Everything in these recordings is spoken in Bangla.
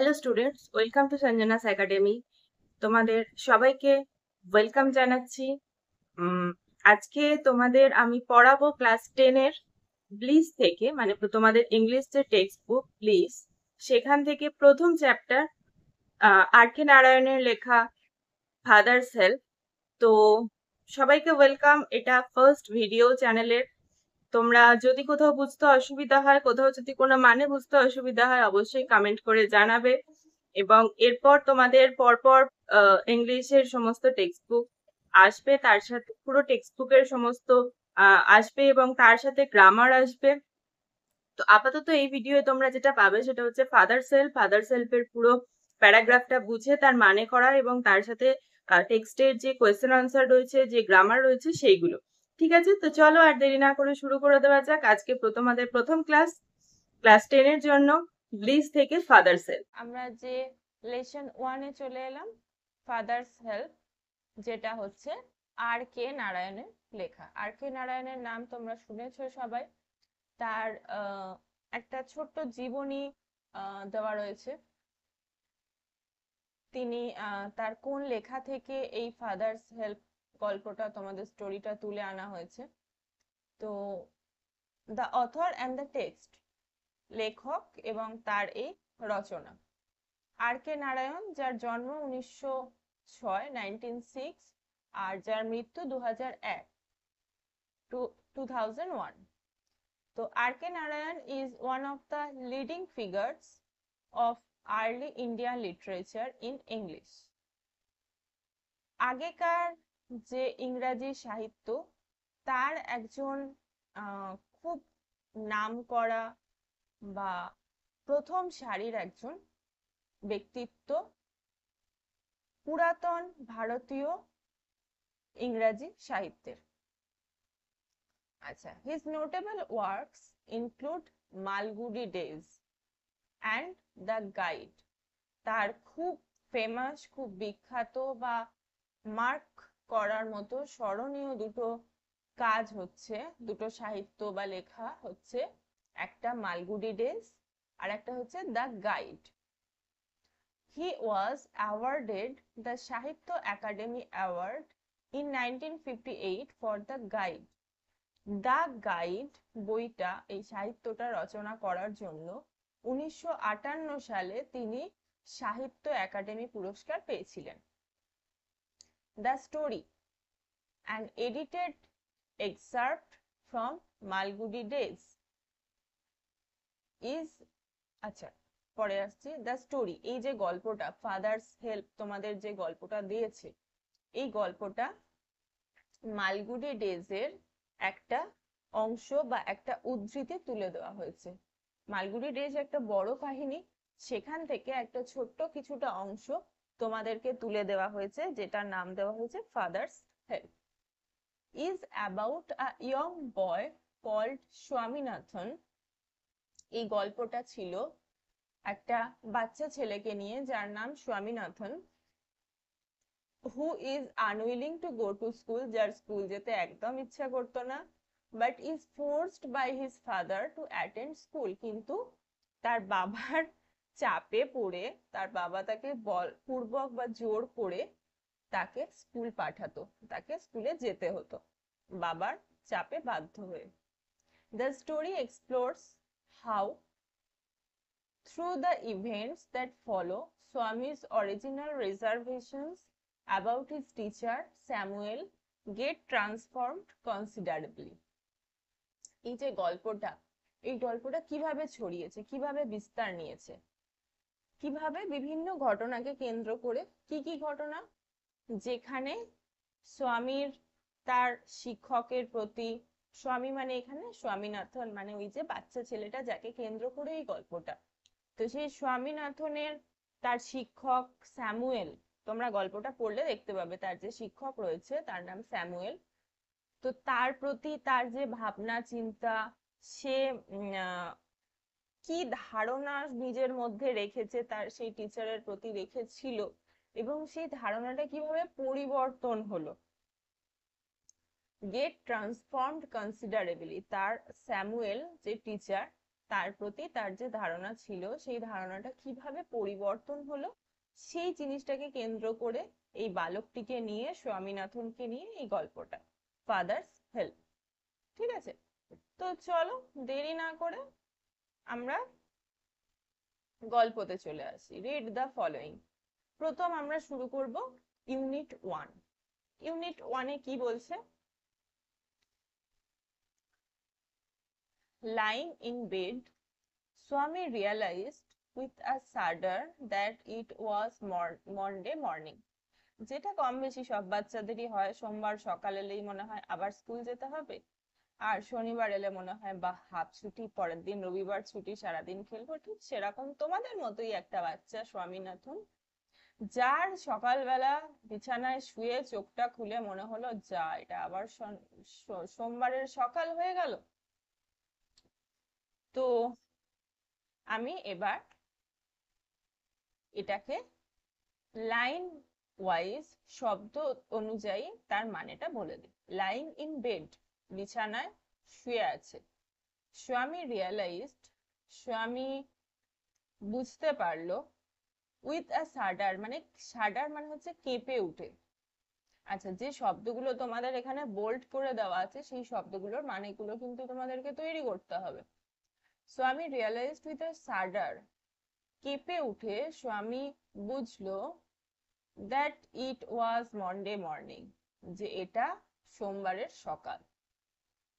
Hello students, welcome to Sanjana's academy. তোমাদের সবাইকে ওয়েলকাম জানাচ্ছি। আজকে তোমাদের আমি পড়াবো ক্লাস 10 এর ব্লিস থেকে, মানে তোমাদের ইংলিশ যে টেক্সট বুক ব্লিস, সেখান থেকে প্রথম চ্যাপ্টার আর কে নারায়ণের লেখা ফাদার্স হেল্প। তো সবাইকে ওয়েলকাম, এটা ফার্স্ট ভিডিও চ্যানেলের। তোমরা যদি কোথাও বুঝতে অসুবিধা হয়, কোথাও যদি কোনো মানে বুঝতে অসুবিধা হয়, অবশ্যই কমেন্ট করে জানাবে। এবং এরপর তোমাদের পরপর ইংলিশের সমস্ত টেক্সট বুক আসবে, তার সাথে পুরো টেক্সট বুকের সমস্ত আসবে এবং তার সাথে গ্রামার আসবে। তো আপাতত এই ভিডিওয়ে তোমরা যেটা পাবে সেটা হচ্ছে ফাদার্স হেল্পের পুরো প্যারাগ্রাফটা বুঝে তার মানে করা এবং তার সাথে টেক্সটের যে কোয়েশ্চেন আনসার রয়েছে, যে গ্রামার রয়েছে সেইগুলো। ঠিক আছে, তো চলো আর দেরি না করে শুরু করে দেওয়া যাক। আজকে তোমাদের প্রথম ক্লাস 10 এর জন্য ব্লিস থেকে ফাদার্স হেল্প। আমরা যে লেসন 1-এ চলে এলাম, ফাদার্স হেল্প, যেটা হচ্ছে আর কে নারায়ণের লেখা। আর কে নারায়ণের নাম তোমরা শুনেছো সবাই। তার একটা ছোট্ট জীবনী দেওয়া রয়েছে। তিনি তার কোন লেখা থেকে এই ফাদার্স হেল্প গল্পটা, তোমাদের স্টোরিটা তুলে আনা হয়েছে। তো the author and the text, লেখক এবং তার এই রচনা। আর কে নারায়ণ, যার জন্ম 1906 আর যার মৃত্যু 2001। তো R K Narayan is one of the leading figures of early Indian literature in English. আগেকার যে ইংরাজি সাহিত্য, তার একজন খুব নামকরা বা প্রথম সারির একজন ব্যক্তিত্ব পুরাতন ভারতীয় ইংরাজি সাহিত্যের। আচ্ছা, his notable works include Malgudi days and the guide। তার খুব ফেমাস, খুব বিখ্যাত বা মার্ক করার মতো স্মরণীয় দুটো কাজ হচ্ছে, দুটো সাহিত্য বা লেখা হচ্ছে, একটা মালগুডি ডেজ আর একটা হচ্ছে the guide. He was awarded the Sahitya Academy Award in 1958 for the guide। The guide বইটা, এই সাহিত্যটা রচনা করার জন্য 1958 সালে তিনি সাহিত্য একাডেমি পুরস্কার পেয়েছিলেন। The story, an edited excerpt from Malgudi days is, আচ্ছা পরে আসছি। দ্য স্টোরি, এই যে গল্পটা ফাদার্স হেল্প তোমাদের যে গল্পটা দিয়েছে, এই গল্পটা মালগুডি ডেজের একটা অংশ বা একটা উদ্ধৃতি তুলে দেওয়া হয়েছে। মালগুডি ডেজ একটা বড় কাহিনী, সেখান থেকে একটা ছোট্ট কিছুটা অংশ তোমাদেরকে তুলে দেওয়া হয়েছে, যেটার নাম দেওয়া হয়েছে father's help. Is about a young boy called Swaminathan. এই গল্পটা ছিল একটা বাচ্চা ছেলেকে নিয়ে, যার নাম Swaminathan, who is unwilling to go to school, যার স্কুল যেতে একদম ইচ্ছা করতো না, but is forced by his father to attend school। কিন্তু তার বাবার চাপে পড়ে, তার বাবা তাকে বলপূর্বক বা জোর করে তাকে স্কুল পাঠাতো, তাকে স্কুলে যেতে হতো বাবার চাপে বাধ্য হয়ে। The story explores how, through the events that follow, Swami's original reservations about his teacher Samuel get transformed considerably। এই যে গল্পটা, এই গল্পটা কিভাবে ছড়িয়েছে, কিভাবে বিস্তার নিয়েছে, কিভাবে বিভিন্ন ঘটনাকে কেন্দ্র করে, কি কি ঘটনা, যেখানে স্বামীর তার শিক্ষকের প্রতি, স্বামী মানে এখানে স্বামীনাথন, মানে ওই যে বাচ্চা ছেলেটা যাকে কেন্দ্র করে এই গল্পটা, তো সেই স্বামীনাথনের তার শিক্ষক স্যামুয়েল, তোমরা গল্পটা পড়লে দেখতে পাবে তার যে শিক্ষক রয়েছে তার নাম স্যামুয়েল। তো তার প্রতি তার যে ভাবনা চিন্তা, সে কি ধারণা নিজের মধ্যে রেখেছে, তার সেই টিচারের প্রতি রেখেছিল, এবং সেই ধারণাটা কিভাবে পরিবর্তন হলো। গেট ট্রান্সফর্মড কনসিডারেবলি, তার স্যামুয়েল যে টিচার, তার প্রতি তার যে ধারণা ছিল সেই ধারণাটা কিভাবে পরিবর্তন হলো সেই জিনিসটাকে কেন্দ্র করে এই বালকটিকে নিয়ে, স্বামীনাথনকে নিয়ে এই গল্পটা, ফাদার্স হেল্প। ঠিক আছে, তো চলো দেরি না করে আমরা গল্পতে চলে আসি। Read the following. প্রথম আমরা শুরু করব ইউনিট 1। ইউনিট 1-এ কি বলছে? Lying in bed, Swami realized with a shudder that it was Monday morning. যেটা কম বেশি সব বাচ্চাদেরই হয়, সোমবার সকাল এলেই মনে হয় আবার স্কুল যেতে হবে, আর শনিবার এলে মনে হয় বা হাফ ছুটি, পরের দিন রবিবার ছুটি, সারাদিন খেলবো। ঠিক সেরকম তোমাদের মতোই একটা বাচ্চা স্বামীনাথন, যার সকালবেলা বিছানায় শুয়ে চোখটা খুলে মনে হলো যা এটা আবার সোমবারের সকাল হয়ে গেল। তো আমি এবার এটাকে লাইন ওয়াইজ শব্দ অনুযায়ী তার মানেটা বলে দিই। লাইং ইন বেড, বিছানায় শুয়ে আছে। স্বামী রিয়ালাইজড, স্বামী বুঝতে পারলো। উইথ আ শাডার, মানে শাডার মানে হচ্ছে কেঁপে উঠে। আচ্ছা, যে শব্দগুলো তোমাদের এখানে বোল্ড করে দেওয়া আছে সেই শব্দগুলোর মানেগুলো কিন্তু তোমাদেরকে তৈরি করতে হবে। স্বামী রিয়ালাইজড উইথ আ শাডার, কেঁপে উঠে স্বামী বুঝলো that it was Monday morning, যে এটা সোমবারের সকাল।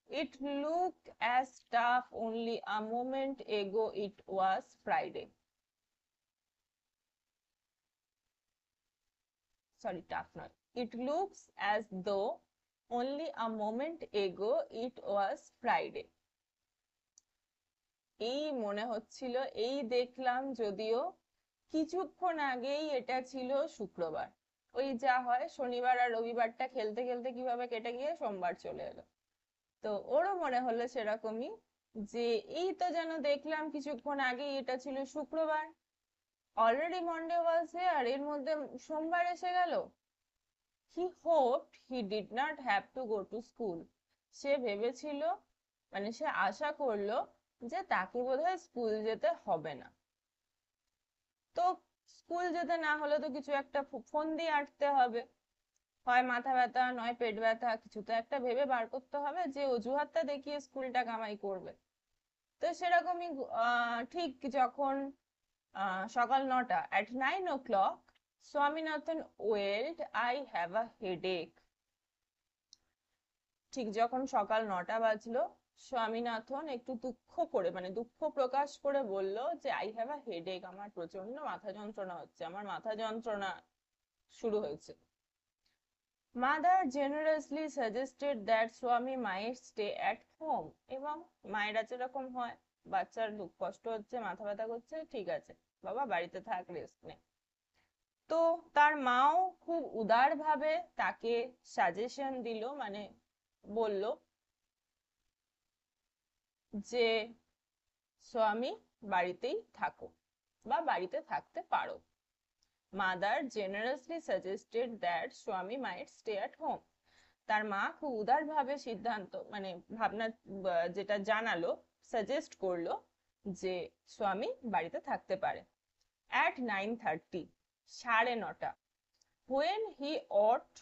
It looked as tough only a moment ago it was Friday. Sorry, tough নয়, it looks as though only a moment ago it was Friday. এই মনে হচ্ছিল, এই দেখলাম যদিও কিছুক্ষণ আগেই এটা ছিল শুক্রবার। ওই যা হয় শনিবার আর রবিবারটা খেলতে খেলতে কিভাবে কেটে গিয়ে সোমবার চলে এলো, তো ওরও মনে হলো সেরকমই, যে এই তো যেন দেখলাম কিছুক্ষণ আগেই এটা ছিল শুক্রবার, অলরেডি মন্ডে ওয়াজ হিয়ার, এর মধ্যে সোমবার এসে গেল। He hoped he did not have to go to school, সে ভেবেছিল, মানে সে আশা করলো যে তাকে বোধহয় স্কুল যেতে হবে না। তো স্কুল যেতে না হলে তো কিছু একটা ফোন দিয়ে আটতে হবে, হয় মাথা ব্যথা নয় পেট ব্যথা, কিছু তো একটা ভেবে বার করতে হবে যে অজুহাতটা দেখিয়ে স্কুলটা কামাই করবে। তো সেরকমই ঠিক যখন সকাল 9টা, at 9 o'clock, Swaminathan wailed, I have a headache. ঠিক যখন সকাল 9টা বাজলো, স্বামীনাথন একটু দুঃখ করে, মানে দুঃখ প্রকাশ করে বলল যে আই হ্যাভ আ হেডেক, আমার প্রচন্ড মাথা যন্ত্রণা হচ্ছে, আমার মাথা যন্ত্রণা শুরু হয়েছে। মাদার জেনারেসলি সাজেস্টেড দ্যাট স্বামী মাইট স্টে অ্যাট হোম, এবং মায়েরা যেরকম হয়, বাচ্চার দুঃখ কষ্ট হচ্ছে, মাথা ব্যথা করছে, ঠিক আছে বাবা বাড়িতে থাক, রেস্ট নে। তো তার মাও খুব উদারভাবে তাকে সাজেশন দিল, মানে বলল যে স্বামী বাড়িতেই থাকো বা বাড়িতে থাকতে পারো। মাদার জেনারেসলি সাজেস্টেড দ্যাট স্বামী মাইট স্টে অ্যাট হোম, তার মা খুব উদারভাবে সিদ্ধান্ত, মানে ভাবনা যেটা জানালো, সাজেস্ট করলো যে স্বামী বাড়িতে থাকতে পারে। At 9:30, 9:30, when he ought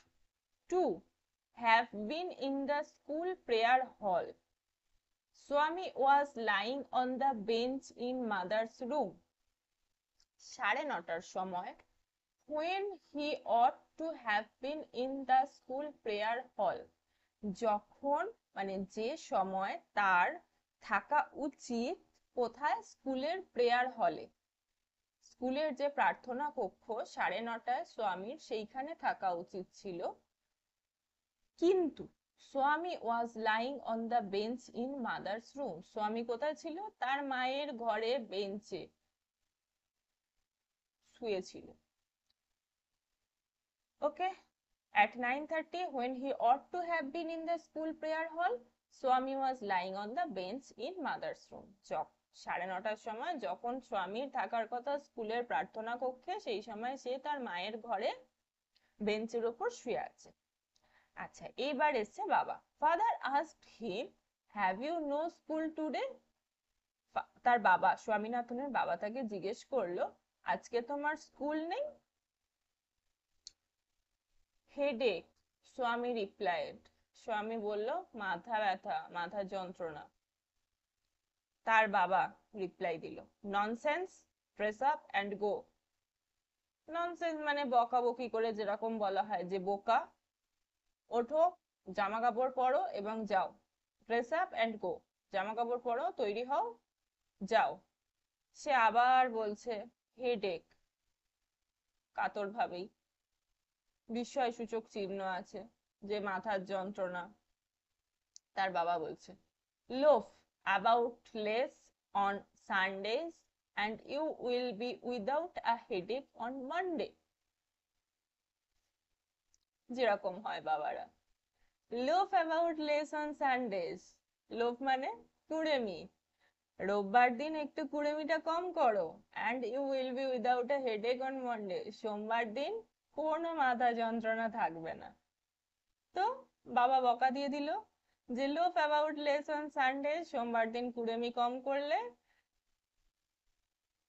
to have been in the school prayer hall, Swami was lying on the bench in mother's room. 9:30টার সময়, when he ought to have been in the school prayer hall, যখন, মানে যে সময় তার থাকা উচিত কোথায়, স্কুলের প্রেয়ার হলে, স্কুলের যে প্রার্থনা কক্ষ 9:30টায় স্বামীর সেইখানে থাকা উচিত ছিল, কিন্তু স্বামী was lying on the bench in mother's room, স্বামী কোথায় ছিল, তার মায়ের ঘরে বেঞ্চে শুয়েছিল। ওকে, at 9:30, when he ought to have been in the school prayer hall, Swami was lying on the bench in mother's room. 9:30টার সময় যখন স্বামীর থাকার কথা স্কুলের প্রার্থনা কক্ষে, সেই সময় সে তার মায়ের ঘরে বেঞ্চের ওপর শুয়ে আছে। আচ্ছা, এইবার এসছে বাবা। Father asked him, have you no school today? তার বাবা, স্বামীনাথনের বাবা তাকে জিজ্ঞেস করলো, আজকে তোমার স্কুল নেই? হেডেক, স্বামী রিপ্লাইড। স্বামী বলল, মাথা ব্যথা, মাথা যন্ত্রণা। তার বাবা রিপ্লাই দিল, nonsense, dress up and go. Nonsense মানে বকাবকি করে যেরকম বলা হয় যে বোকা। ওঠো, জামা কাপড় পরো এবং যাও। ড্রেস আপ অ্যান্ড গো, জামা কাপড় পরো, তৈরি হও, যাও। সে আবার বলছে হেডেক, কাতর ভাবেই বিস্ময়সূচক চিহ্ন আছে যে মাথার যন্ত্রণা। তার বাবা বলছে, loaf about less on Sundays and you will be without a headache on Monday। যেরকম হয় বাবারা, loaf about less on Sundays, loaf মানে কুড়েমি, রোববার দিন একটু কুড়েমিটা কম করো, and you will be without a headache on Monday, সোমবার দিন কোনো মাথা যন্ত্রণা থাকবে না। তো বাবা বকা দিয়ে দিল যে loaf about less on Sunday, সোমবার দিন কুড়েমি কম করলে,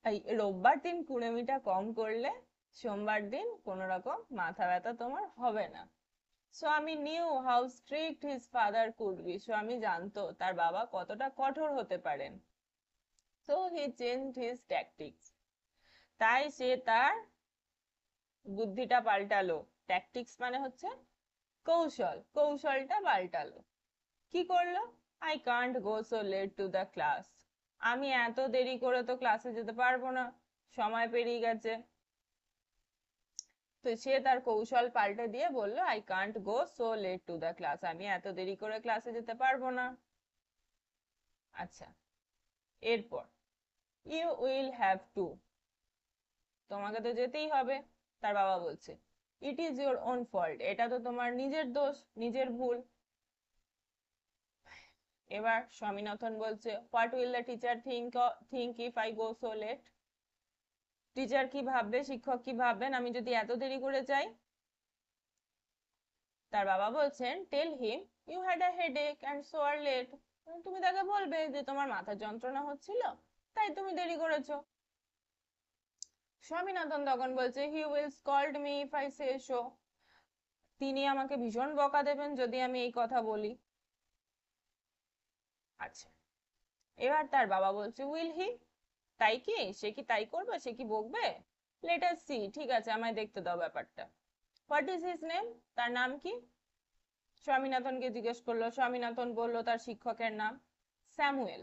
এই রোববার দিন কুড়েমিটা কম করলে সোমবার দিন কোনো রকম মাথা ব্যথা তোমার হবে না। স্বামী new how strict his father could be, স্বামী জানতো তার বাবা কতটা কঠোর হতে পারেন। So he changed his tactics, তাই সে তার বুদ্ধিটা পাল্টালো। ট্যাকটিক্স মানে হচ্ছে কৌশল, কৌশলটা পাল্টালো। কি করলো? I can't go so late to the class, আমি এত দেরি করে তো ক্লাসে যেতে পারবো না, সময় পেরিয়ে গেছে। তো সে তার কৌশল পাল্টে দিয়ে বললো, I can't go so late to the class, আমি এত দেরি করে ক্লাসে যেতে পারবো না। আচ্ছা, এরপর ইউ উইল হ্যাভ টু, তোমাকে তো যেতেই হবে। তার বাবা বলছে, it is your own fault, এটা তো তোমার নিজের দোষ, নিজের ভুল। এবার স্বামীনাথন বলছে, what will the teacher think if I go so late, teacher কি ভাববে, শিক্ষক কি ভাববেন আমি যদি এত দেরি করে যাই? তার বাবা বলছেন, tell him you had a headache and so are late, তুমি তাকে বলবে যে তোমার মাথা যন্ত্রণা হচ্ছিল তাই তুমি দেরি করেছো। স্বামীনাথন তখন বলছে, he will scold me if I say so, তিনি আমাকে ভীষণ বকা দেবেন যদি আমি এই কথা বলি। আচ্ছা, এবার তার বাবা বলছে, উইল হি, তাই কি, সে কি তাই করবে, সে কি বকবে? লেট আস সি, ঠিক আছে আমায় দেখতে দাও ব্যাপারটা। হোয়াট ইজ হিজ নেম, তার নাম কি? স্বামীনাথনকে জিজ্ঞেস করলো। স্বামীনাথন বলল তার শিক্ষকের নাম স্যামুয়েল।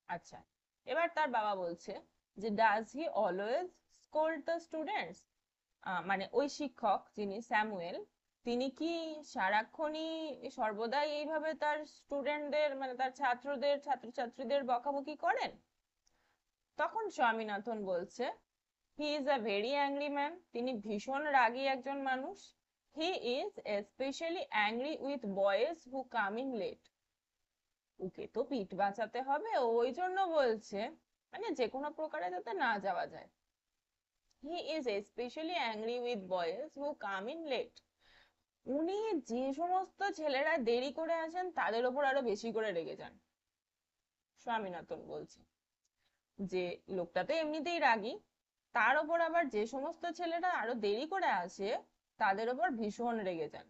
আচ্ছা, এবার তার বাবা বলছে যে does he always scold the students, মানে ওই শিক্ষক যিনি স্যামুয়েল, তিনি কি সারাক্ষণই সর্বদাই এইভাবে তার স্টুডেন্টদের মানে তার ছাত্রদের ছাত্রছাত্রীদের বকাবকি করেন? তখন স্বামীনাথন বলছে, he is a very angry man, তিনি ভীষণ রাগী একজন মানুষ। He is especially angry with boys who come in late, ওকে তো পিঠ বাঁচাতে হবে, ওই জন্য বলছে মানে যে কোনো প্রকারে যাতে না যাওয়া যায়। He is especially angry with boys who come in late, উনি যে সমস্ত ছেলেরা দেরি করে আসেন তাদের ওপর আরো বেশি করে রেগে যান। স্বামীনাথন বলছে যে লোকটা তো এমনিতেই রাগী, তার ওপর আবার যে সমস্ত ছেলেরা আরো দেরি করে আসে তাদের ওপর ভীষণ রেগে যান।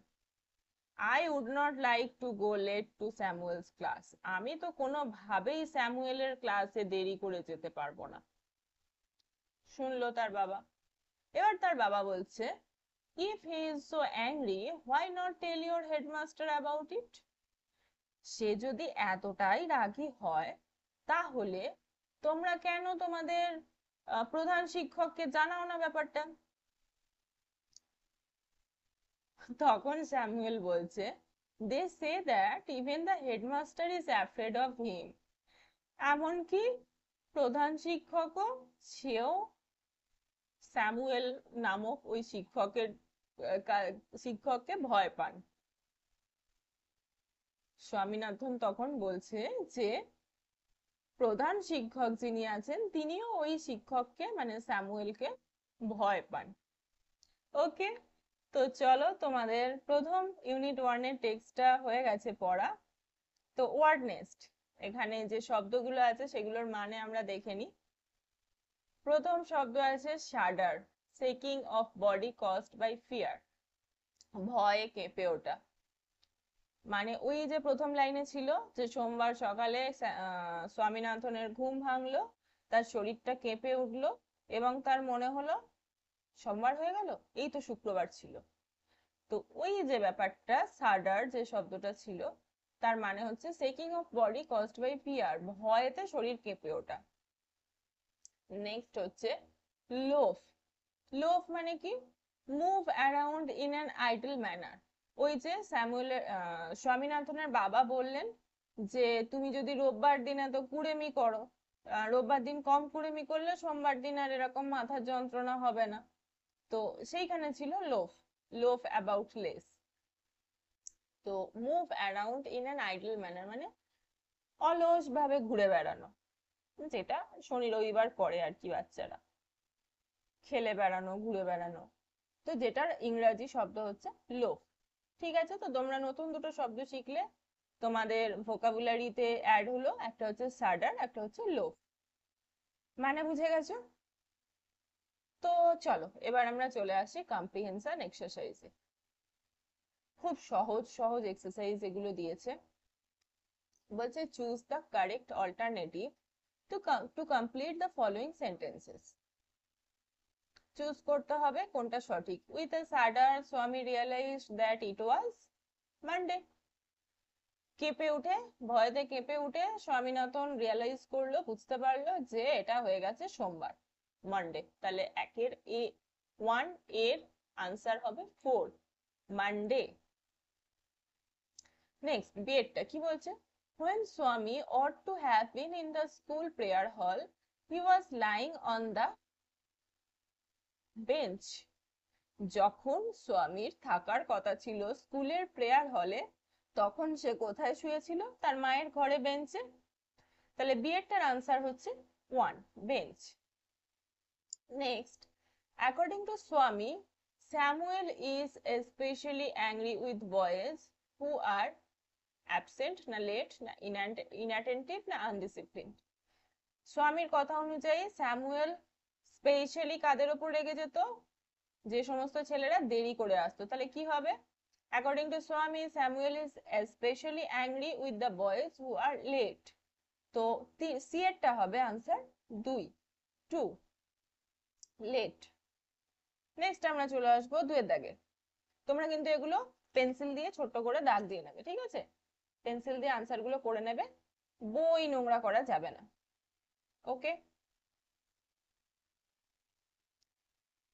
I would not like to go late to Samuel's class, আমি তো কোনোভাবেই স্যামুয়েলের ক্লাসে দেরি করে যেতে পারবো না। শুনলো তার বাবা। এবার তার বাবা বলছে, if he is so angry why not tell your headmaster about it, সে যদি এতটাই রাগী হয় তাহলে তোমরা কেন তোমাদের প্রধান শিক্ষককে জানাও না ব্যাপারটা? তখন স্যামুয়েল বলছে, they say that even the headmaster is afraid of him, এমনকি প্রধান শিক্ষকও, সেও স্যামুয়েল নামক ওই শিক্ষককে ভয় পান। স্বামীনাথন তখন বলছে যে প্রধান শিক্ষক যিনি আছেন তিনিও ওই শিক্ষককে মানে স্যামুয়েলকে ভয় পান। ওকে, তো চলো তোমাদের প্রথম ইউনিট 1 এর টেক্সটটা হয়ে গেছে পড়া। তো ওয়ার্ড নেস্ট, এখানে যে শব্দগুলো আছে সেগুলোর মানে আমরা দেখে নিই। প্রথম শব্দ আছে শাডার, shaking of body caused by fear, ভয়ে কেঁপে ওঠা। মানে ওই যে প্রথম লাইনে ছিল যে সোমবার সকালে স্বামীনাথনের ঘুম ভাঙলো, তার শরীরটা কেঁপে উঠলো এবং তার মনে হলো সোমবার হয়ে গেল, এই তো শুক্রবার ছিল। তো ওই যে ব্যাপারটা, শাডার যে শব্দটা ছিল তার মানে হচ্ছে shaking of body caused by fear, ভয়েতে শরীর কেঁপে ওঠা। নেক্সট হচ্ছে লোফ। লোফ মানে কি? Move around in an idol manner. ওই যে স্বামীনাথনের বাবা বললেন যে তুমি যদি রোববার দিন এত কুড়েমি করো, রোববার দিন কম কুড়েমি করলে সোমবার দিন আর এরকম মাথার যন্ত্রণা হবে না। তো সেইখানে ছিল লোফ, লোফ অ্যাবাউট লেস। তো move around in an idol manner মানে অলস ভাবে ঘুরে বেড়ানো, যেটা শনি রবিবার করে আর কি বাচ্চারা, খেলে বেড়ানো, ঘুরে বেড়ানো। তো যেটার ইংরেজি শব্দ হচ্ছে লোফ। ঠিক আছে, তো তোমরা নতুন দুটো শব্দ শিখলে, তোমাদের ভোকাবুলারিতে অ্যাড হলো, একটা হচ্ছে সাডার, একটা হচ্ছে লোফ। মানে বুঝে গেছো? তো চলো এবার আমরা চলে আসি কম্প্রিহেনশন এক্সারসাইজে। খুব সহজ সহজ এক্সারসাইজ এগুলো দিয়েছে। বলছে choose the correct alternative to complete the following sentences. Choose করতে হবে কোনটা সঠিক। With a sadder Swami realised that it was Monday. কেঁপে উঠে, ভয়তে কেঁপে উঠে স্বামীনাথন রিয়েলাইজ করলো, বুঝতে পারলো যে এটা হয়ে গেছে সোমবার, মানডে। তাহলে একের এ 1 এর আনসার হবে 4, মানডে। নেক্সট বি এরটা কি বলছে? when Swami ought to have been in the school prayer hall, he was lying on the bench. যখন স্বামীর থাকার কথা ছিল স্কুলের প্রেয়ার হলে, তখন সে কোথায় শুয়েছিল? তার মায়ের ঘরে, বেঞ্চে। তাহলে বি এরটার আনসার হচ্ছে 1, বেঞ্চ। নেক্সট, অ্যাকর্ডিং টু স্বামী, Samuel is especially angry with boys who are absent, না লেট, না inattentive, না undisciplined। স্বামীর কথা অনুযায়ী স্যামুয়েল স্পেশালি কাদের উপর রেগে যেত? যে সমস্ত ছেলেরা দেরি করে আসতো। তাহলে কি হবে? According to Swami, Samuel is especially angry with the boys who are late. তো সি এরটা হবে আনসার 2, 2, লেট। নেক্সট আমরা চলে আসবো 2 এর দাগে। তোমরা কিন্তু এগুলো পেন্সিল দিয়ে ছোট করে দাগ দিয়ে নেবে, ঠিক আছে? পেন্সিল দিয়ে আনসার গুলো করে নেবে, বই নোংরা করা যাবে না। ওকে,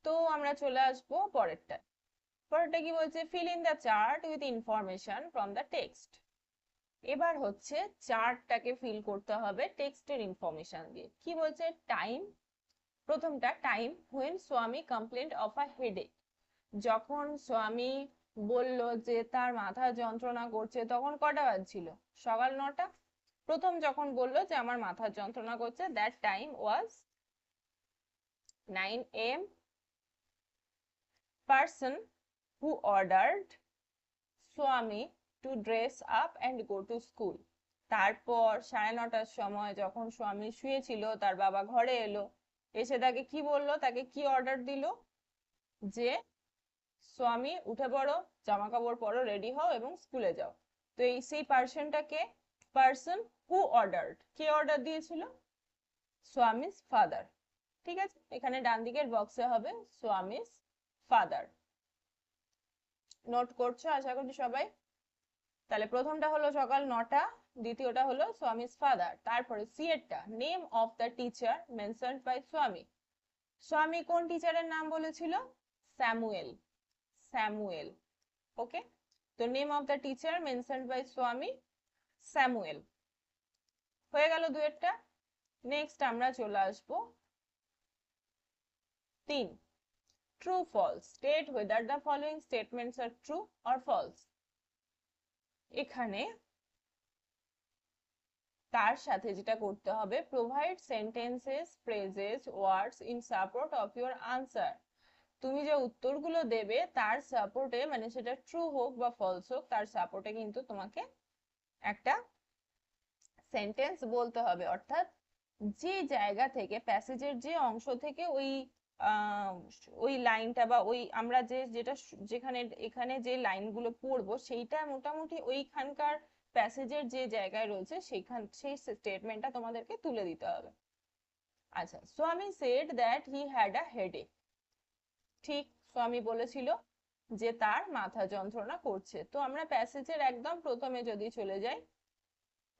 তো আমরা চলে আসবো পরেরটা। পরেরটা কি বলছে? Fill in the chart with information from the text. এবার হচ্ছে চার্টটাকে ফিল করতে হবে টেক্সটের ইনফরমেশন দিয়ে। কি বলছে? টাইম, প্রথমটা টাইম হোয়েন স্বামী কমপ্লেন্ট অফ আ হেডেক। যখন স্বামী বলল যে তার মাথা যন্ত্রণা করছে, তখন কটা বাজছিল? সকাল 9টা। প্রথম যখন বলল যে আমার মাথা যন্ত্রণা করছে, that time was 9 AM। Person who ordered Swami to dress up and go to school. তারপর 9:30টার সময় যখন স্বামী শুয়েছিল, তার বাবা ঘরে এলো, এসে তাকে কি বললো, তাকে কি অর্ডার দিল? যে স্বামী উঠে পড়ো, জামা কাপড় পরো, রেডি হও এবং স্কুলে যাও। তো এই সেই পার্সনটাকে, পার্সন হু অর্ডার্ড, কে অর্ডার দিয়েছিল? স্বামীস ফাদার। ঠিক আছে, এখানে ডান দিকের বক্সে হবে স্বামীস ফাদার। নোট করছো আশা করি সবাই। তাহলে প্রথমটা হলো সকাল 9টা, দ্বিতীয়টা হলো স্বামীস ফাদার। তারপরে সি এরটা, name of the teacher mentioned by Swami. Swami কোন টিচারের নাম বলেছিল? Samuel, Samuel. ওকে, তো name of the teacher mentioned by Swami, Samuel. হয়ে গেল দুয়েরটা। নেক্সট আমরা চলে আসবো 3, true false. State whether the following statements are true or false। এখানে তার সাথে যেটা করতে হবে, provide sentences, phrases, words in support of your answer. তুমি যে উত্তরগুলো দেবে তার সাপোর্টে, মানে সেটা ট্রু হোক বা ফলস হোক, তার সাপোর্টে কিন্তু তোমাকে একটা সেন্টেন্স বলতে হবে, অর্থাৎ যে জায়গা থেকে, প্যাসেজের যে অংশ থেকে ওই আহ, ওই লাইনটা বা ওই আমরা যেখানে এখানে যে লাইনগুলো পড়বো সেইটা মোটামুটি ওইখানকার প্যাসেজের যে জায়গায় রয়েছে সেই স্টেটমেন্টটা তোমাদেরকে তুলে দিতে হবে। আচ্ছা, স্বামী said that he had a headache. ঠিক, স্বামী বলেছিল যে তার মাথা যন্ত্রণা করছে। তো আমরা প্যাসেজের একদম প্রথমে যদি চলে যাই,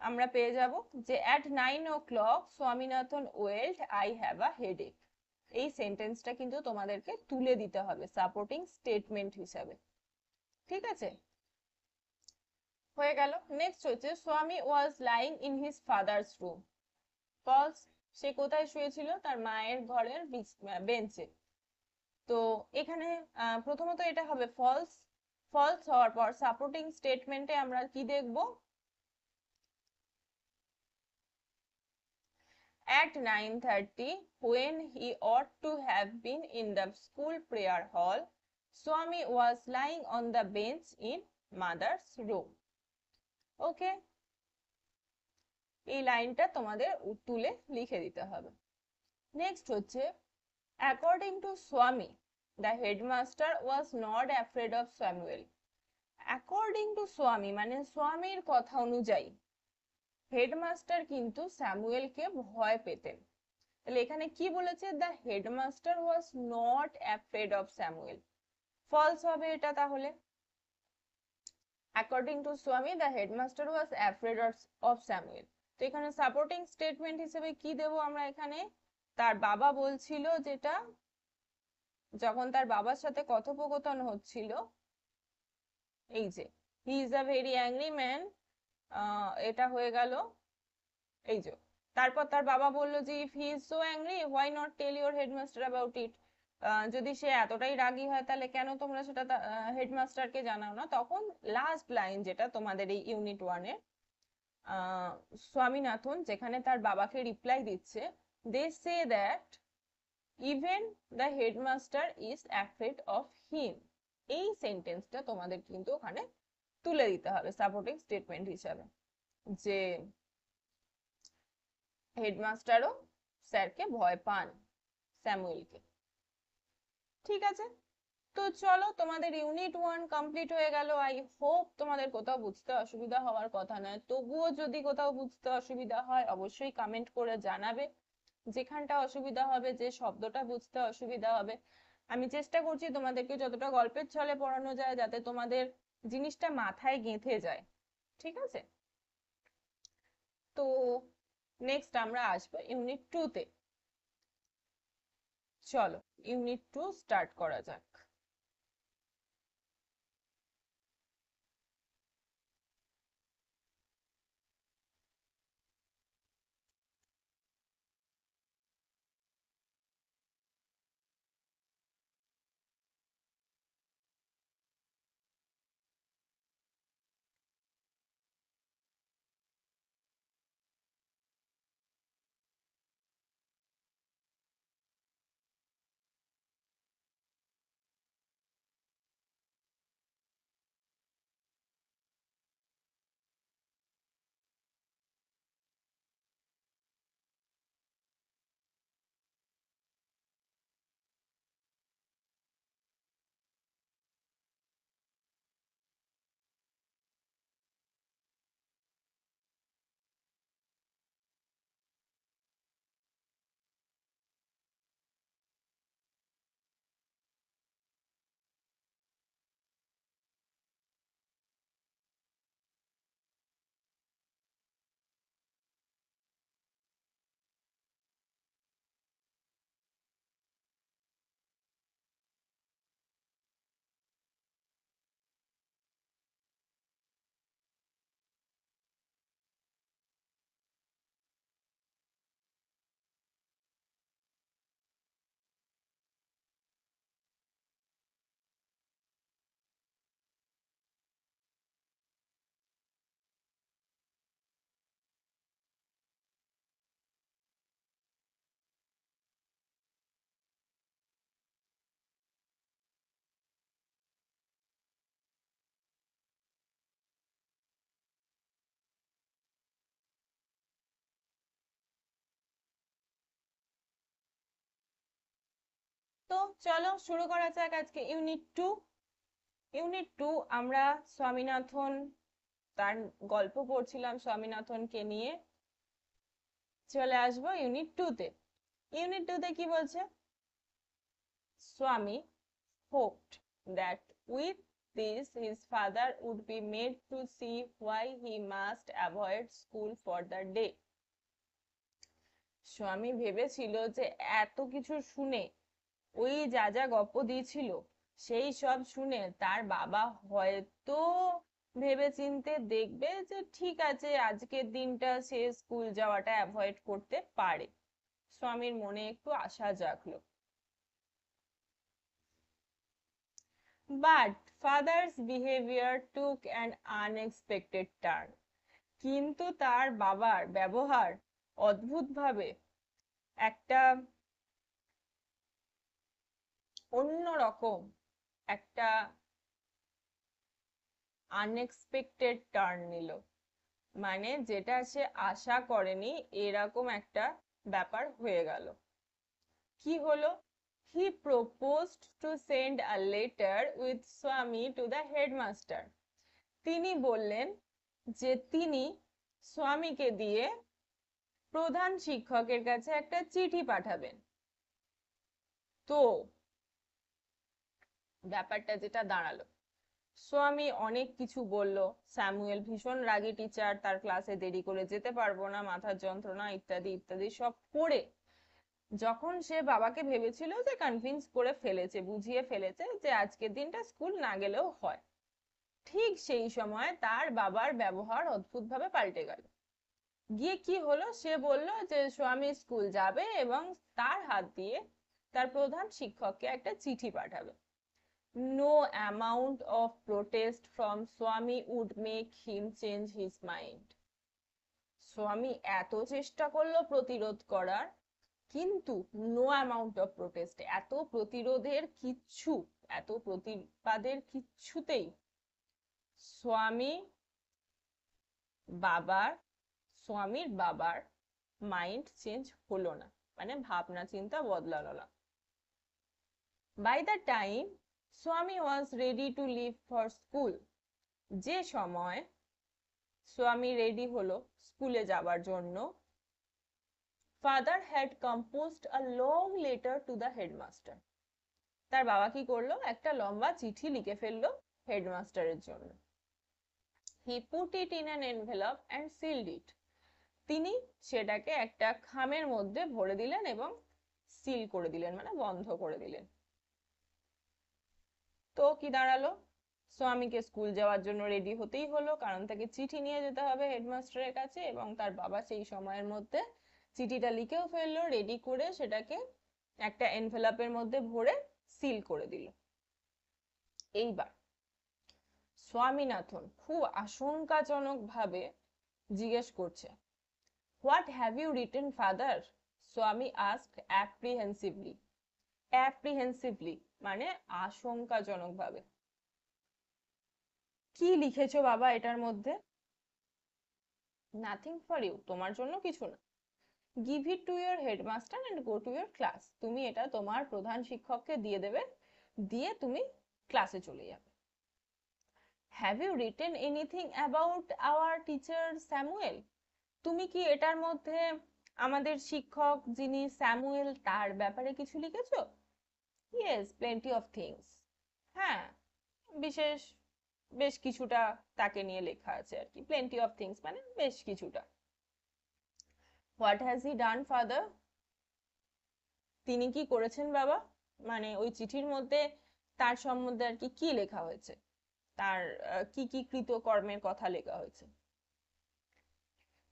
আমরা পেয়ে যাব যে at 9 o'clock Swaminathan Welt I have a headache. এই সেন্টেন্সটা কিন্তু তোমাদেরকে তুলে দিতে হবে সাপোর্টিং স্টেটমেন্ট হিসাবে। ঠিক আছে, হয়ে গেল। নেক্সট হচ্ছে Swami was lying in his father's room. False, সে কোথায় শুয়েছিল? তার মায়ের ঘরের বেঞ্চে। তো এখানে প্রথমত এটা হবে ফলস। ফলস হওয়ার পর সাপোর্টিং স্টেটমেন্টে আমরা কি দেখব? At 9:30, when he ought to have been in the school prayer hall, Swami was lying on the bench in mother's room. Okay, এই লাইনটা তোমাদের তুলে লিখে দিতে হবে। নেক্সট হচ্ছে according to Swami, the headmaster was not afraid of Samuel. According to Swami মানে স্বামীর কথা অনুযায়ী হেডমাস্টার কিন্তু স্যামুয়েলকে ভয় পেতেন। তাহলে এখানে কি বলেছে? The headmaster was not afraid of Samuel. False হবে এটা তাহলে। According to Swami the headmaster was afraid of Samuel. তো এখানে সাপোর্টিং স্টেটমেন্ট হিসেবে কি দেব আমরা? এখানে তার বাবা বলছিল, যেটা যখন তার বাবার সাথে কথোপকথন হচ্ছিল, এই যে হি is a very angry man, এটা হয়ে গেল। এই যে তারপর তার বাবা বলল যে if he is so angry why not tell your headmaster about it. যদি সে এতটাই রাগী হয় তাহলে কেন তোমরা সেটা হেডমাস্টারকে জানাও না? তখন লাস্ট লাইন যেটা তোমাদের এই ইউনিট 1-এর স্বামীনাথন যেখানে তার বাবাকে রিপ্লাই দিচ্ছে, they say that even the headmaster is afraid of him. এই সেন্টেন্সটা তোমাদের কিন্তু ওখানে তুলে দিতে হবে সাপোর্টিং স্টেটমেন্ট হিসাবে, যে হেডমাস্টারও স্যারকে ভয় পান, স্যামুয়েলকে। ঠিক আছে, তো চলো তোমাদের ইউনিট 1 কমপ্লিট হয়ে গেল। আই হোপ তোমাদের কোথাও বুঝতে অসুবিধা হওয়ার কথা নয়। তবুও যদি কোথাও বুঝতে অসুবিধা হয় অবশ্যই কমেন্ট করে জানাবে। যেখানটা অসুবিধা হবে, যে শব্দটা বুঝতে অসুবিধা হবে, আমি চেষ্টা করছি তোমাদেরকে যতটা গল্পের ছলে পড়ানো যায় যাতে তোমাদের জিনিসটা মাথায় গেঁথে যায়। ঠিক আছে, তো নেক্সট আমরা আসবো ইউনিট 2 তে। চলো ইউনিট 2 স্টার্ট করা যাক। তো চলো শুরু করা যাক আজকে ইউনিট 2 আমরা স্বামীনাথন তার গল্প পড়ছিলাম স্বামীনাথনকে নিয়ে। চলে আসবো ইউনিট 2 তে। ইউনিট 2 তে কি বলছে? Swami hoped that with this his father would be made to see why he must avoid school for the day. স্বামী ভেবেছিল যে এত কিছু শুনে, ওই যা যা গপ্প দিয়েছিল সেই সব শুনে তার বাবা হয়তো ভেবেচিন্তে দেখবে যে ঠিক আছে আজকের দিনটা সে স্কুল যাওয়াটা অ্যাভয়েড করতে পারে। স্বামীর মনে একটু আশা জাগলো। But father's behavior took an unexpected turn. কিন্তু তার বাবার ব্যবহার অদ্ভুতভাবে একটা অন্যরকম একটা আনএক্সপেক্টেড টার্ন নিল। মানে যেটা সে আশা করেনি এরকম একটা ব্যাপার হয়ে গেল। কি হলো? He proposed to send a letter with Swami to the headmaster. তিনি বললেন যে তিনি স্বামীকে দিয়ে প্রধান শিক্ষকের কাছে একটা চিঠি পাঠাবেন। তো ব্যাপারটা যেটা দাঁড়ালো, স্বামী অনেক কিছু বলল। স্যামুয়েল ভীষণ রাগী টিচার, তার ক্লাসে দেরি করে যেতে পারবো না, মাথার যন্ত্রণা ইত্যাদি ইত্যাদি সব করে যখন সে বাবাকে ভেবেছিল যে কনভিন্স করে ফেলেছে, বুঝিয়ে ফেলেছে যে আজকের দিনটা স্কুল না গেলেও হয়, ঠিক সেই সময় তার বাবার ব্যবহার অদ্ভুতভাবে পাল্টে গেল। গিয়ে কি হলো? সে বলল যে স্বামী স্কুল যাবে এবং তার হাত দিয়ে তার প্রধান শিক্ষককে একটা চিঠি পাঠাবে। No amount of protest from Swami would make him change his mind. স্বামী এত চেষ্টা করলো প্রতিরোধ করার, কিন্তু নো অ্যামাউন্ট অফ প্রোটেস্ট, এত প্রতিরোধের কিচ্ছু, এত প্রতিবাদের কিচ্ছুতেই স্বামীর বাবার মাইন্ড চেঞ্জ হলো না, মানে ভাবনা চিন্তা বদলালো না। বাই দ্য টাইম স্বামী was ready to leave for school, যে সময় স্বামী রেডি হলো স্কুলে যাবার জন্য, father had composed a long letter to the headmaster. তার বাবা কি করলো? একটা লম্বা চিঠি লিখে ফেললো হেডমাস্টারের জন্য। He put it in an envelope and sealed it. তিনি সেটাকে একটা খামের মধ্যে ভরে দিলেন এবং সিল করে দিলেন, মানে বন্ধ করে দিলেন। তো কি দাঁড়ালো? স্বামীকে স্কুল যাওয়ার জন্য রেডি হতেই হলো, কারণ তাকে চিঠি নিয়ে যেতে হবে হেডমাস্টারের কাছে, এবং তার বাবা সেই সময়ের মধ্যে চিঠিটা লিখেও ফেললো, রেডি করে সেটাকে একটা এনভেলপের মধ্যে ভরে সিল করে দিল। এইবার স্বামীনাথন খুব আশঙ্কাজনক ভাবে জিজ্ঞেস করছে, what have you written father? Swami asked apprehensively. Apprehensively মানে আশঙ্কাজনক ভাবে। কি লিখেছো বাবা এটার মধ্যে? নাথিং ফর ইউ, তোমার জন্য কিছু না। Give it to your headmaster and go to your class. তুমি এটা তোমার প্রধান শিক্ষককে দিয়ে দেবে, দিয়ে তুমি ক্লাসে চলে যাবে। Have you written anything about our teacher Samuel? তুমি কি এটার মধ্যে আমাদের শিক্ষক যিনি স্যামুয়েল তার ব্যাপারে কিছু লিখেছো? Yes, plenty of things. হ্যাঁ, বেশ কিছুটা তাকে নিয়ে লেখা আছে আর কি। প্লেন্টি অফ থিংস মানে বেশ কিছুটা। What has he done father? তিনি কি করেছেন বাবা? মানে ওই চিঠির মধ্যে তার সম্বন্ধে আর কি কি লেখা হয়েছে, তার কি কি কৃতকর্মের কথা লেখা হয়েছে।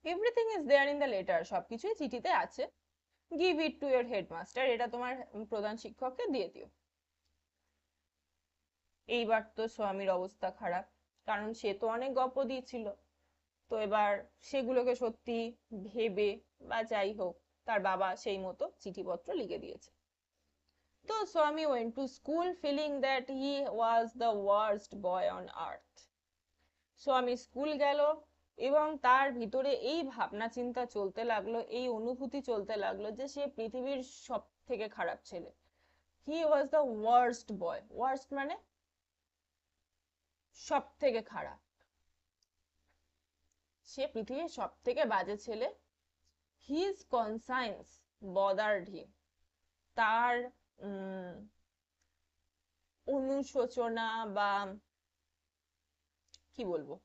Everything is there in the letter, সবকিছুই চিঠিতে আছে। Give it to your headmaster, এটা তোমার প্রধান শিক্ষককে দিয়ে দিও। এইবার তো স্বামীর অবস্থা খারাপ, কারণ সে তো অনেক গল্প দিয়েছিল, তো এবার সেগুলোকে সত্যি ভেবে বা যাই হোক তার বাবা সেই মতো চিঠিপত্র লিখে দিয়েছে। তো স্বামী went to school feeling that he was the worst boy on earth. স্বামী স্কুল গেল এবং তার ভিতরে এই ভাবনা চিন্তা চলতে লাগলো, এই অনুভূতি চলতে লাগলো যে সে পৃথিবীর সব থেকে খারাপ ছেলে। He was the worst boy, worst মানে সব থেকে খারাপ, সে পৃথিবীর সব থেকে বাজে ছেলে। হিজ কনসাইন্স বদার্ড হিম, তার অনুশোচনা বা কি বলবো,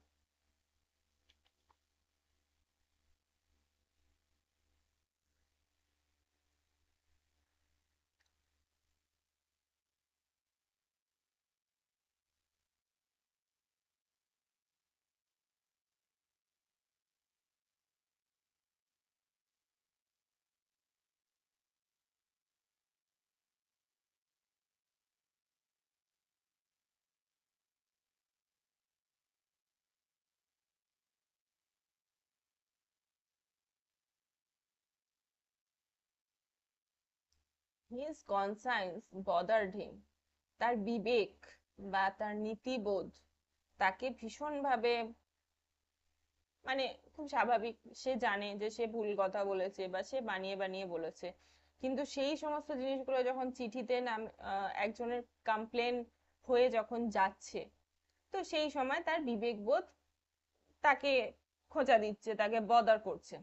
হিজ কনসাইন্স বদার্ড হিম, তার বিবেক বা তার নীতিবোধ তাকে ভীষণভাবে, মানে খুব স্বাভাবিক, সে জানে যে সে ভুল কথা বলেছে বা সে বানিয়ে বানিয়ে বলেছে, কিন্তু সেই সমস্ত জিনিসগুলো যখন চিঠিতে নাম একজনের কমপ্লেন হয়ে যখন যাচ্ছে, তো সেই সময় তার বিবেকবোধ তাকে খোঁচা দিচ্ছে, তাকে বদার করছে।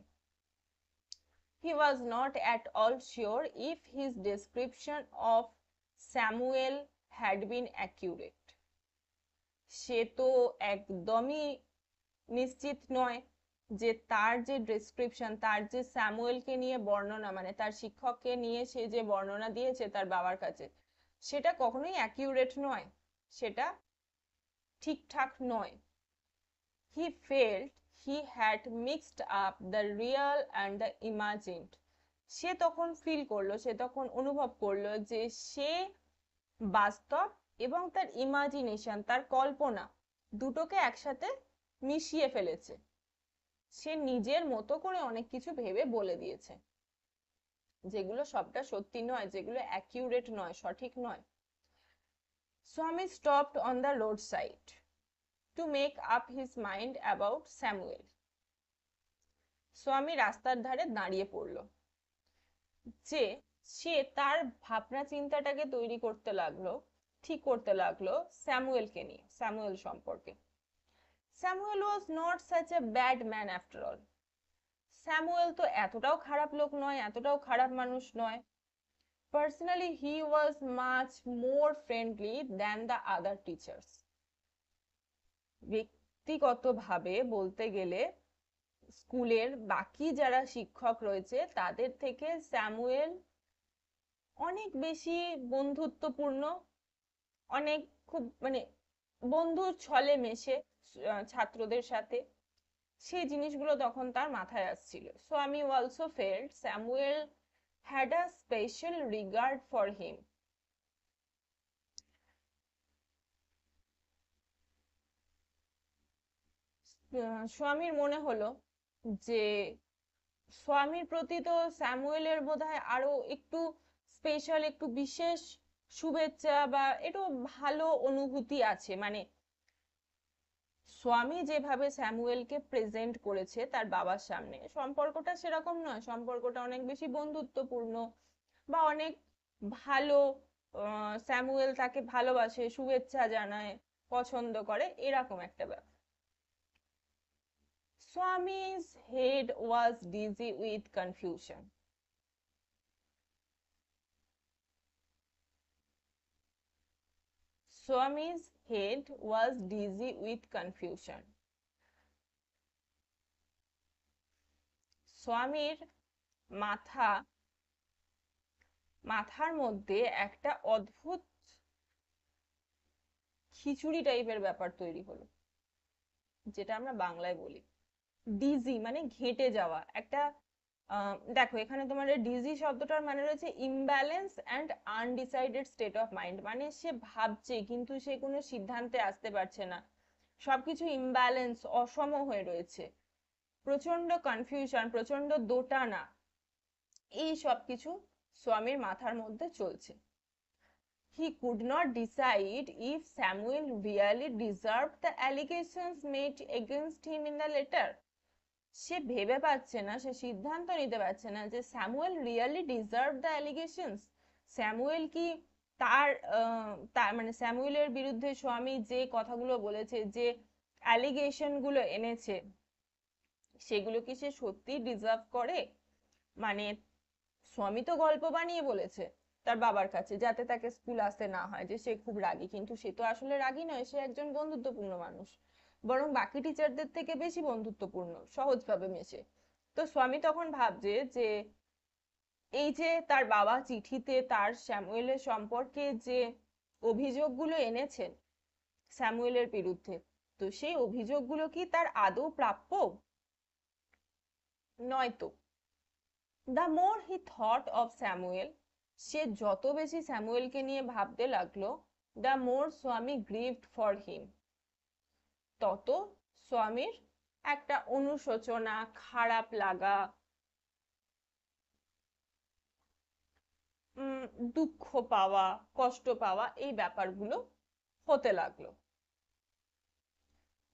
He was not at all sure if his description of Samuel had been accurate. সে তো একদমই নিশ্চিত নয় যে তার যে ডেসক্রিপশন, তার যে স্যামুয়েলকে নিয়ে বর্ণনা, মানে তার শিক্ষককে নিয়ে সে যে বর্ণনা দিয়েছে তার বাবার কাছে, সেটা কখনোই অ্যাকিউরেট নয়, সেটা ঠিকঠাক নয়। He felt he had mixed up the real and the imagined. সে তখন ফিল করলো, সে তখন অনুভব করলো যে সে বাস্তব এবং তার ইমাজিনেশন, তার কল্পনা, দুটোকে একসাথে মিশিয়ে ফেলেছে। সে নিজের মতো করে অনেক কিছু ভেবে বলে দিয়েছে, যেগুলো সবটা সত্যি নয়, যেগুলো অ্যাকিউরেট নয়, সঠিক নয়। Swami stopped on the roadside to make up his mind about Samuel. স্বামী রাস্তার ধারে দাঁড়িয়ে পড়লো, যে সে তার ভাবনা চিন্তাটাকে তৈরি করতে লাগলো, ঠিক করতে লাগলো স্যামুয়েলকে নিয়ে, স্যামুয়েল সম্পর্কে। Samuel was not such a bad man after all, Samuel তো এতটাও খারাপ লোক নয়, এতটাও খারাপ মানুষ নয়। Personally he was much more friendly than the other teachers. ব্যক্তিগতভাবে বলতে গেলে স্কুলের বাকি যারা শিক্ষক রয়েছে তাদের থেকে স্যামুয়েল অনেক বেশি বন্ধুত্বপূর্ণ, অনেক খুব মানে বন্ধুর ছলে মেশে ছাত্রদের সাথে, সেই জিনিসগুলো তখন তার মাথায় আসছিল। সো আমি also felt Samuel had a special regard for him. স্বামীর মনে হলো যে স্বামীর প্রতি তো স্যামুয়েলের বোধহয় আরো একটু স্পেশাল, একটু বিশেষ শুভেচ্ছা বা একটু ভালো অনুভূতি আছে, মানে স্বামী যেভাবে স্যামুয়েলকে প্রেজেন্ট করেছে তার বাবার সামনে, সম্পর্কটা সেরকম নয়, সম্পর্কটা অনেক বেশি বন্ধুত্বপূর্ণ বা অনেক ভালো। স্যামুয়েল তাকে ভালোবাসে, শুভেচ্ছা জানায়, পছন্দ করে, এরকম একটা ব্যাপার। স্বামী's head was dizzy with confusion. Swami's head was dizzy with confusion. স্বামীর মাথা, মাথার মধ্যে একটা অদ্ভুত খিচুড়ি টাইপের ব্যাপার তৈরি হলো, যেটা আমরা বাংলায় বলি ডিজি, মানে ঘেঁটে যাওয়া একটা। দেখো এখানে তোমার ডিজি শব্দটার মানে রয়েছে imbalance and undecided state of mind, মানে সে ভাবছে কিন্তু সে কোনো সিদ্ধান্তে আসতে পারছে না, সবকিছু ইমব্যালেন্স, অসম হয়ে রয়েছে, প্রচন্ড কনফিউশন, প্রচন্ড দোটানা, এই সব কিছু স্বামীর মাথার মধ্যে চলছে। He could not decide if Samuel really deserved the allegations made against him in the letter. সে ভেবে পাচ্ছে না, সে সিদ্ধান্ত নিতে পারছে না যে Samuel really deserve the allegations, Samuel কি তার তার মানে স্যামুয়েলের বিরুদ্ধে স্বামী যে কথাগুলো বলেছে, যে অ্যালিগেশন গুলো এনেছে, সেগুলো কি সে সত্যি ডিজার্ভ করে? মানে স্বামী তো গল্প বানিয়ে বলেছে তার বাবার কাছে যাতে তাকে স্কুল আসতে না হয়, যে সে খুব রাগী, কিন্তু সে তো আসলে রাগী নয়, সে একজন বন্ধুত্বপূর্ণ মানুষ, বরং বাকি টিচারদের থেকে বেশি বন্ধুত্বপূর্ণ, সহজভাবে মেশে। তো স্বামী তখন ভাবছে যে এই যে তার বাবা চিঠিতে তার স্যামুয়েলের সম্পর্কে যে অভিযোগগুলো এনেছেন স্যামুয়েলের বিরুদ্ধে, তো সেই অভিযোগগুলো কি তার আদৌ প্রাপ্য? নয়তো। The more he thought of Samuel, সে যত বেশি স্যামুয়েলকে নিয়ে ভাবতে লাগলো, দ্য মোর স্বামী গ্রিভড ফর হিম, তত স্বামীর একটা অনুশোচনা, খারাপ লাগা, দুঃখ পাওয়া, কষ্ট পাওয়া, এই ব্যাপারগুলো হতে লাগলো।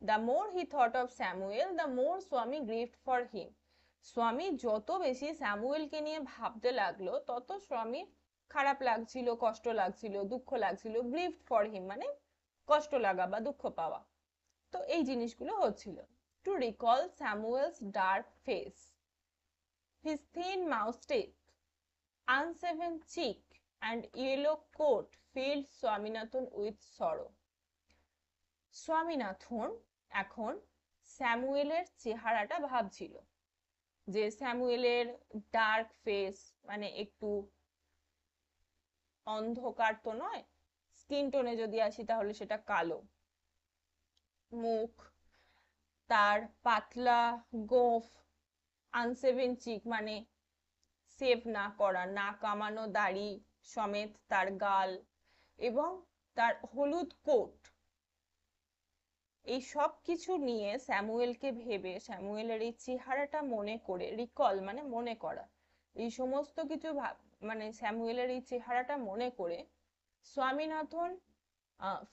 The more he thought of Samuel, the more স্বামী গ্রিভড ফর হিম, স্বামী যত বেশি স্যামুয়েলকে নিয়ে ভাবতে লাগলো, তত স্বামীর খারাপ লাগছিল, কষ্ট লাগছিল, দুঃখ লাগছিল। গ্রিভড ফর হিম মানে কষ্ট লাগা বা দুঃখ পাওয়া। তো এই জিনিসগুলো হচ্ছিল। To recall Samuel's dark face, his thin moustache, unshaven cheek and yellow coat filled Swaminathan with sorrow. Swaminathan এখন স্যামুয়েলের চেহারাটা ভাবছিল, যে স্যামুয়েলের ডার্ক ফেস মানে একটু অন্ধকার তো নয়, স্কিন টোনে যদি আসি তাহলে সেটা কালো, মুখ, তার পাতলা গোঁফ, আনসেভেন চিক মানে সেভ না করা, না কামানো দাড়ি সমেত তার গাল, এবং তার হলুদ কোট, এই সব কিছু নিয়ে স্যামুয়েলকে ভেবে, স্যামুয়েলের এই চেহারাটা মনে করে, রিকল মানে মনে করা, এই সমস্ত কিছু মানে স্যামুয়েলের এই চেহারাটা মনে করে Swaminathan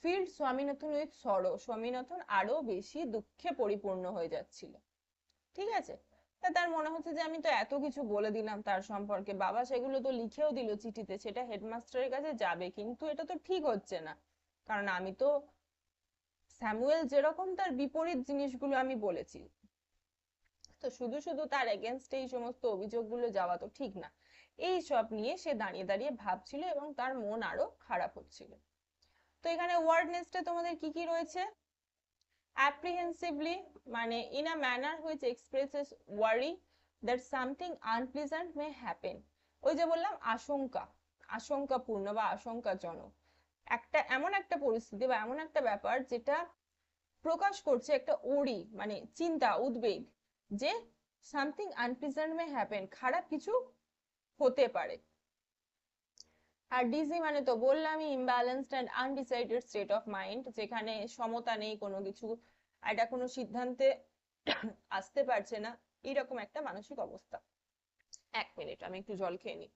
field Swaminathan with sorrow, Swaminathan আরো বেশি দুঃখে পরিপূর্ণ হয়ে যাচ্ছিল। ঠিক আছে, তা তার মনে হচ্ছে যে আমি তো এত কিছু বলে দিলাম তার সম্পর্কে, বাবা সেগুলো তো লিখেও দিল চিঠিতে, সেটা হেডমাস্টারের কাছে যাবে, কিন্তু এটা তো ঠিক হচ্ছে না, কারণ আমি তো স্যামুয়েল যেরকম তার বিপরীত জিনিসগুলো আমি বলেছি, তো শুধু শুধু তার এগেনস্টে এই সমস্ত অভিযোগগুলো যাওয়া তো ঠিক না। এই সব নিয়ে সে দাঁড়িয়ে দাঁড়িয়ে ভাবছিল এবং তার মন আরো খারাপ হচ্ছিল। তো এখানে ওয়ার্ড নেস্টে তোমাদের কি কি রয়েছে? apprehensively মানে in a manner which expresses worry that something unpleasant may happen, ওই যে বললাম আশঙ্কা, আশঙ্কাপূর্ণ বা আশঙ্কাজনক, একটা এমন একটা পরিস্থিতি বা এমন একটা ব্যাপার যেটা প্রকাশ করছে একটা ওরি মানে চিন্তা, উদ্বেগ, যে সামথিং আনপ্লিজেন্ট মে হ্যাপেন, খারাপ কিছু হতে পারে। আর ডিজি মানে তো বললামই imbalanced and undecided state of mind, যেখানে সমতা নেই কোনো কিছু, এটা কোনো সিদ্ধান্তে আসতে পারছে না, এরকম একটা মানসিক অবস্থা। 1 মিনিট আমি একটু জল খেয়ে নিই।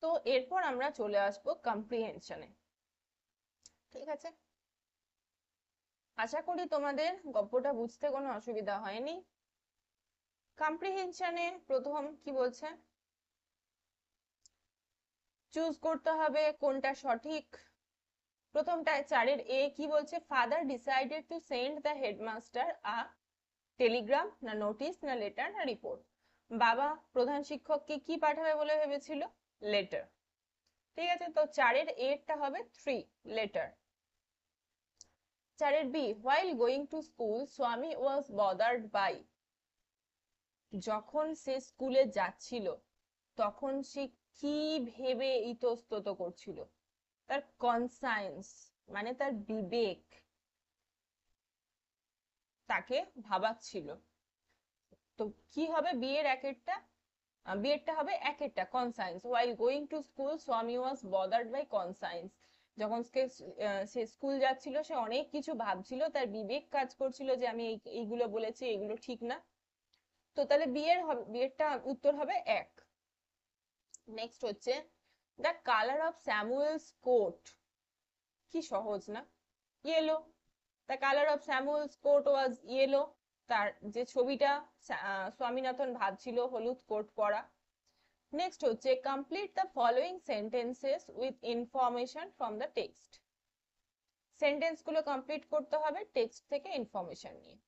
তো এরপর আমরা চলে আসবো কম্প্রিহেনশনে। ঠিক আছে, আশা করি তোমাদের গল্পটা বুঝতে কোনো অসুবিধা হয়নি। কম্প্রিহেনশনে প্রথম কি বলছে, চুজ করতে হবে কোনটা সঠিক। প্রথমটায় 4-এর এ কি বলছে, father decided to send the headmaster a Telegram, না নোটিশ, না লেটার, না রিপোর্ট। বাবা প্রধান শিক্ষককে কি পাঠাবে বলে ভেবেছিল? লেটার। ঠিক আছে, তো 4-এর এরটা হবে 3, লেটার। 4-এর B, while going to school স্বামী was bothered by, যখন সে স্কুলে যাচ্ছিল তখন সে কি ভেবে ইতস্তত করছিল? তার কনসায়েন্স মানে তার বিবেক তাকে ভাবাচ্ছিল। তো কি হবে বিয়ের একেরটা? বিয়েরটা হবে একেরটা conscience, while going to school স্বামী was bothered by conscience, যখন সে স্কুল যাচ্ছিল সে অনেক কিছু ভাবছিল, তার বিবেক কাজ করছিল যে আমি এইগুলো বলেছি, এগুলো ঠিক না। তো তাহলে বিয়েরটা উত্তর হবে 1। নেক্সট হচ্ছে the colour of Samuel's coat. কি সহজ না? Yellow. The colour of Samuel's coat was yellow. তার যে ছবিটা স্বামীনাথন ভাবছিল হলুদ কোট পরা। নেক্সট হচ্ছে complete the following sentences with information from the text. Sentence গুলো কমপ্লিট করতে হবে টেক্সট থেকে ইনফরমেশন নিয়ে।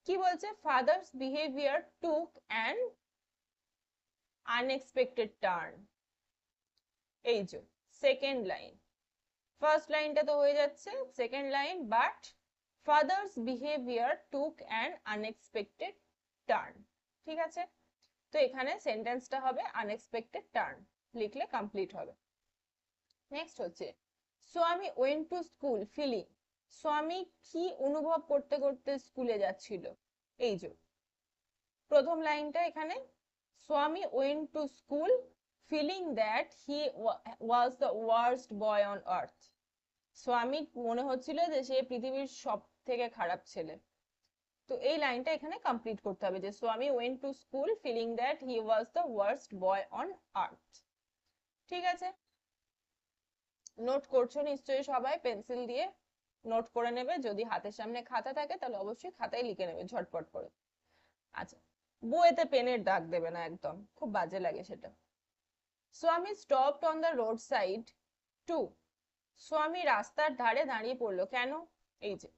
কি বলছে? Father's behaviour took an unexpected turn. এই যে সেকেন্ড লাইন, ফার্স্ট লাইনটা তো হয়ে যাচ্ছে, second line but father's behaviour took an unexpected turn. ঠিক আছে, তো এখানে সেন্টেন্সটা হবে আনএক্সপেক্টেড টার্ন, লিখলে কমপ্লিট হবে। নেক্সট হচ্ছে স্বামী ওয়েন্ট টু স্কুল ফিলিং। স্বামী কি অনুভব করতে করতে স্কুলে যাচ্ছিল? এই যে প্রথম লাইনটা এখানে, Swami went to school feeling that he was the worst boy on earth. Swami মনে হচ্ছিল যে সে পৃথিবীর সব থেকে খারাপ ছেলে। তো এই লাইনটা এখানে কমপ্লিট করতে হবে যে Swami went to school feeling that he was the worst boy on earth. ঠিক আছে, নোট করছো নিশ্চয়ই সবাই, পেন্সিল দিয়ে নোট করে নেবে। যদি হাতের সামনে খাতা থাকে তাহলে অবশ্যই খাতায় লিখে নেবে ঝটপট করে। আচ্ছা, বইতে পেনের দাগ দেবে না, একদম খুব বাজে লাগে সেটা। Swami stopped on the road side to. Swami রাস্তার ধারে দাঁড়িয়ে পড়লো কেন? এই যে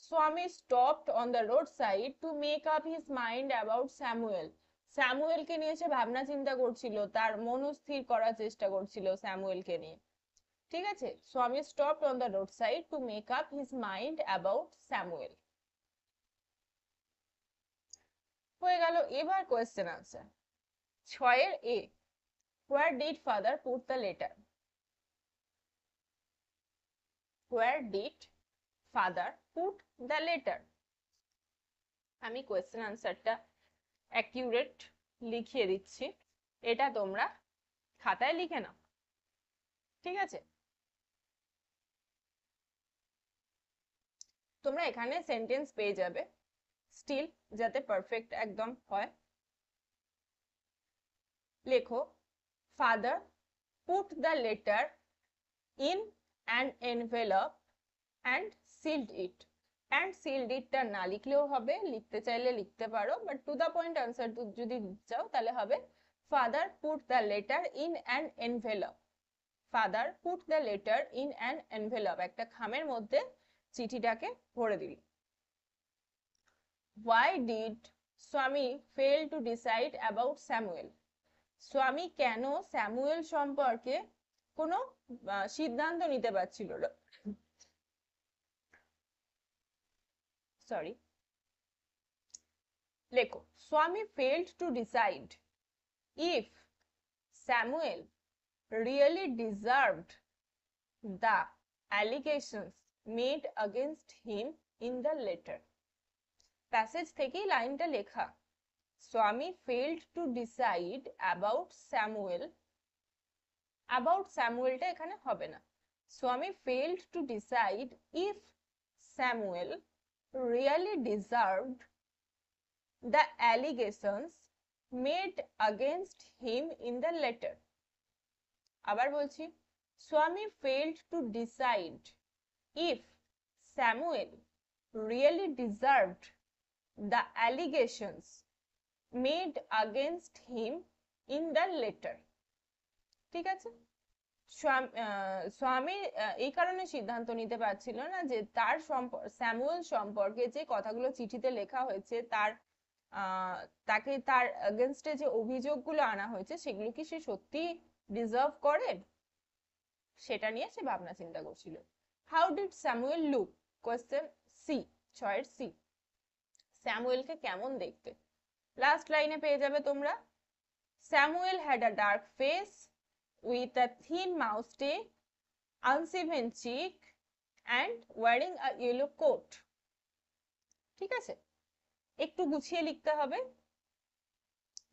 Swami stopped on the road side to make up his mind about Samuel. স্যামুয়েলকে নিয়ে সে ভাবনা চিন্তা করছিল, তার মনস্থির করার চেষ্টা করছিল স্যামুয়েলকে নিয়ে। ঠিক আছে, Swami stopped on the road side to make up his mind about Samuel. হয়ে গেল। এবার কোয়েশ্চেন আনসার। 6 এর A, where did father put the letter? Where did father put the letter? আমি কোয়েশ্চেন আনসারটা অ্যাকিউরেট লিখিয়ে দিচ্ছি, এটা তোমরা খাতায় লিখে নাও। ঠিক আছে, তোমরা এখানে সেন্টেন্স পেয়ে যাবে, স্টিল যাতে পারফেক্ট একদম হয়। লেখো father put the letter in an envelope and sealed it. And sealed ইটটা না লিখলেও হবে, লিখতে চাইলে লিখতে পারো, but to the point answer যদি চাও তাহলে হবে father put the letter in an envelope. Father put the letter in an envelope, একটা খামের মধ্যে চিঠিটাকে ভরে দিল। Why did স্বামী fail to decide about Samuel? স্বামী কেন স্যামুয়েল সম্পর্কে কোনো সিদ্ধান্ত নিতে পারছিল না? সরি, লেখো স্বামী failed to decide if Samuel really deserved the allegations made against him in the letter. Passage থেকেই লাইনটা লেখা। স্বামী failed to decide about Samuel, about স্যামুয়েলটা এখানে হবে না। স্বামী failed to decide if Samuel really deserved the allegations made against him in the letter. আবার বলছি, স্বামী failed to decide if Samuel really deserved the allegations made against him in the letter. ঠিক আছে, স্বামী এই কারণে সিদ্ধান্ত নিতে পারছিল না যে তার স্যামুয়েল সম্পর্কে যে কথাগুলো চিঠিতে লেখা হয়েছে, তাকে তার এগেনস্টে যে অভিযোগগুলো আনা হয়েছে সেগুলো কি সে সত্যি ডিজার্ভ করে, সেটা নিয়ে সে ভাবনা চিন্তা করছিল। How did Samuel look? Question C, 6 এর সি, স্যামুয়েলকে কেমন দেখতে? লাস্ট লাইনে পেয়ে যাবে তোমরা, Samuel had a dark face with a thin moustache, unshaven cheek and wearing a yellow coat. ঠিক আছে, একটু গুছিয়ে লিখতে হবে,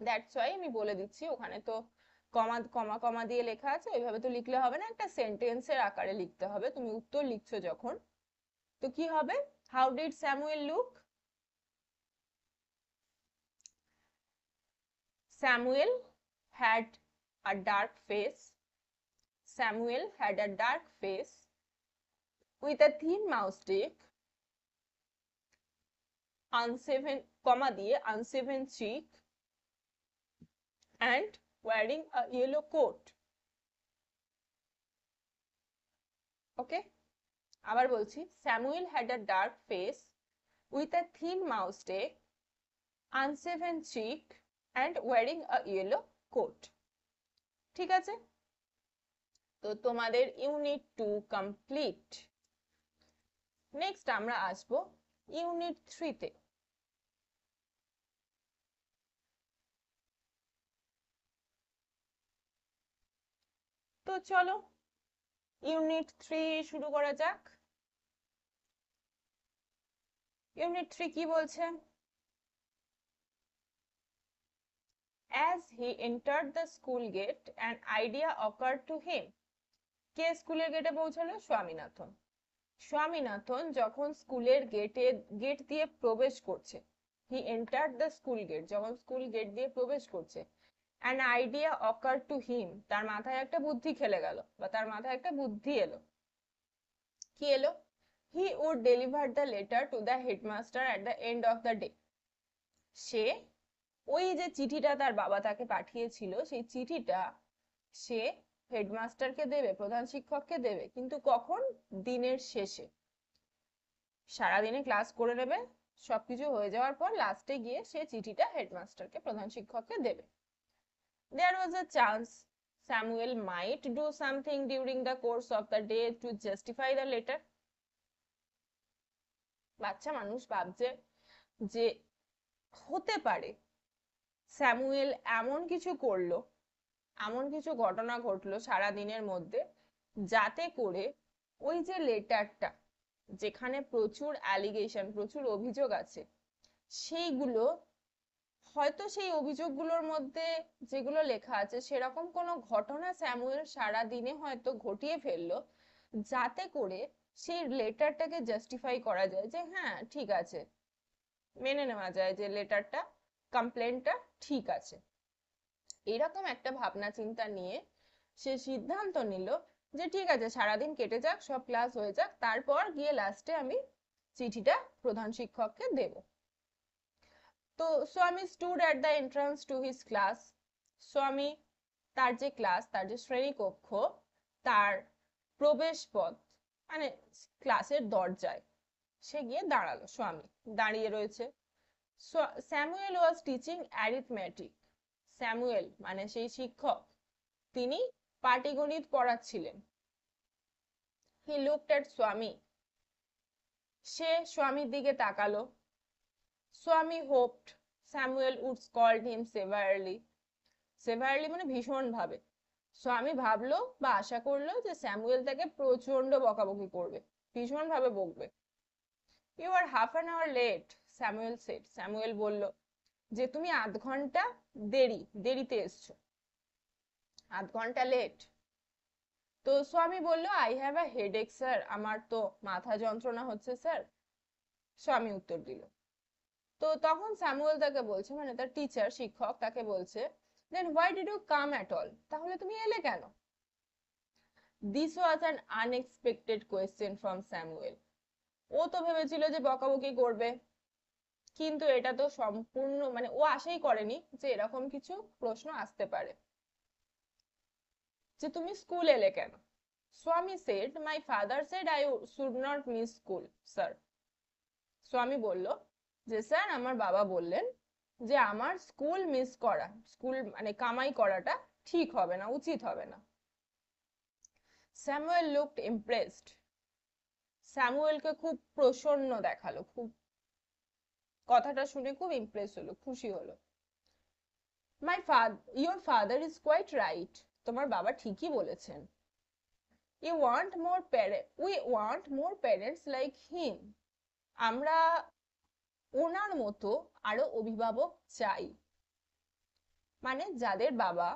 দ্যাটস ওয়াই আমি বলে দিচ্ছি। ওখানে তো কমা কমা কমা দিয়ে লেখা আছে, ওইভাবে তো লিখলে হবে না, একটা সেন্টেন্সের আকারে লিখতে হবে। তুমি উত্তর লিখছো যখন, তো কি হবে? How did Samuel look? Samuel had a dark face. Samuel had a dark face with a thin moustache, unshaven cheek, and wearing a yellow coat. Okay, আবার বলছি, Samuel had a dark face with a thin moustache, unshaven cheek, and wearing a yellow coat. ঠিক আছে, তো তোমাদের ইউনিট 2 কমপ্লিট। নেক্সট আমরা আসবো ইউনিট 3 তে। তো চলো ইউনিট 3 শুরু করা যাক। ইউনিট 3 কি বলছে? As he entered the school gate, an idea occurred to him. কে স্কুলের গেটে পৌঁছালো? স্বামীনাথন। স্বামীনাথন যখন স্কুলের গেট দিয়ে প্রবেশ করছে, he entered the school gate, যখন স্কুল গেট দিয়ে প্রবেশ করছে, an idea occurred to him, তার মাথায় একটা বুদ্ধি খেলে গেল বা তার মাথায় একটা বুদ্ধি এলো। কি এলো? He would deliver the letter to the headmaster at the end of the day. সে ওই যে চিঠিটা তার বাবা তাকে পাঠিয়েছিল, সেই চিঠিটা সে হেডমাস্টারকে দেবে, প্রধান শিক্ষককে দেবে, কিন্তু কখন? দিনের শেষে। সারাদিনে ক্লাস করে নেবে, সবকিছু হয়ে যাওয়ার পর লাস্টে গিয়ে সে চিঠিটা হেডমাস্টারকে, প্রধান শিক্ষককে দেবে। There was a chance Samuel might do something during the course of the day to justify the letter. বাচ্চা মানুষ ভাবছে যে হতে পারে স্যামুয়েল এমন কিছু করলো, এমন কিছু ঘটনা ঘটলো সারা দিনের মধ্যে, যাতে করে ওই যে লেটারটা, যেখানে প্রচুর অ্যালিগেশন, প্রচুর অভিযোগ আছে, সেইগুলো হয়তো, সেই অভিযোগগুলোর মধ্যে যেগুলো লেখা আছে সেরকম কোনো ঘটনা স্যামুয়েল সারা দিনে হয়তো ঘটিয়ে ফেললো, যাতে করে সেই লেটারটাকে জাস্টিফাই করা যায় যে হ্যাঁ ঠিক আছে, মেনে নেওয়া যায় যে লেটারটা, কমপ্লেনটা ঠিক আছে। এরকম একটা ভাবনা চিন্তা নিয়ে সে সিদ্ধান্ত নিল যে ঠিক আছে, সারাদিন কেটে যাক, সব ক্লাস হয়ে যাক, তারপর গিয়ে লাস্টে আমি চিঠিটা প্রধান শিক্ষককে দেব। তো স্বামী stood at the entrance to his class. স্বামী তার যে ক্লাস, তার যে শ্রেণীকক্ষ, তার প্রবেশ পথ মানে ক্লাসের দরজায় সে গিয়ে দাঁড়ালো। স্বামী দাঁড়িয়ে রয়েছে। Samuel was teaching arithmetic. Samuel মানে সেই শিক্ষক, তিনি পাটিগণিত পড়াচ্ছিলেন। হি লুকড এট স্বামী। সে স্বামীর দিকে তাকালো। Swami hoped Samuel would scold him severely. Severely মানে ভীষণ ভাবে। স্বামী ভাবলো বা আশা করলো যে স্যামুয়েল তাকে প্রচন্ড বকাবকি করবে, ভীষণ ভাবে বকবে। You are half an hour late, Samuel said. Samuel বলল যে তুমি আধ ঘন্টা দেরিতে এসছো, আধ ঘন্টা লেট। তো স্বামী বলল I have a headache sir, আমার তো মাথা যন্ত্রণা হচ্ছে স্যার। স্বামী উত্তর দিল। তো তখন স্যামুয়েল তাকে বলছে, মানে তার টিচার, শিক্ষক তাকে বলছে, then why did you come at all, তাহলে তুমি এলে কেন? This was an unexpected question from Samuel. ও তো ভেবেছিল যে বকাবকি করবে, কিন্তু এটা তো সম্পূর্ণ, মানে ও আশাই করেনি যে এরকম কিছু প্রশ্ন আসতে পারে, যে তুমি স্কুল এলে কেন? Swami said, my father said I should not miss school sir. Swami বলল যে স্যার, আমার বাবা বললেন যে আমার স্কুল মিস করা, স্কুল মানে কামাই করাটা ঠিক হবে না, উচিত হবে না। Samuel looked impressed. স্যামুয়েলকে খুব প্রসন্ন দেখালো, খুব কথাটা শুনে খুব ইমপ্রেস হলো, খুশি হলো। Your father is quite right, তোমার বাবা ঠিকই বলেছেন। We want more parents like him, আমরা ওনার মতো আরো অভিভাবক চাই। মানে যাদের বাবা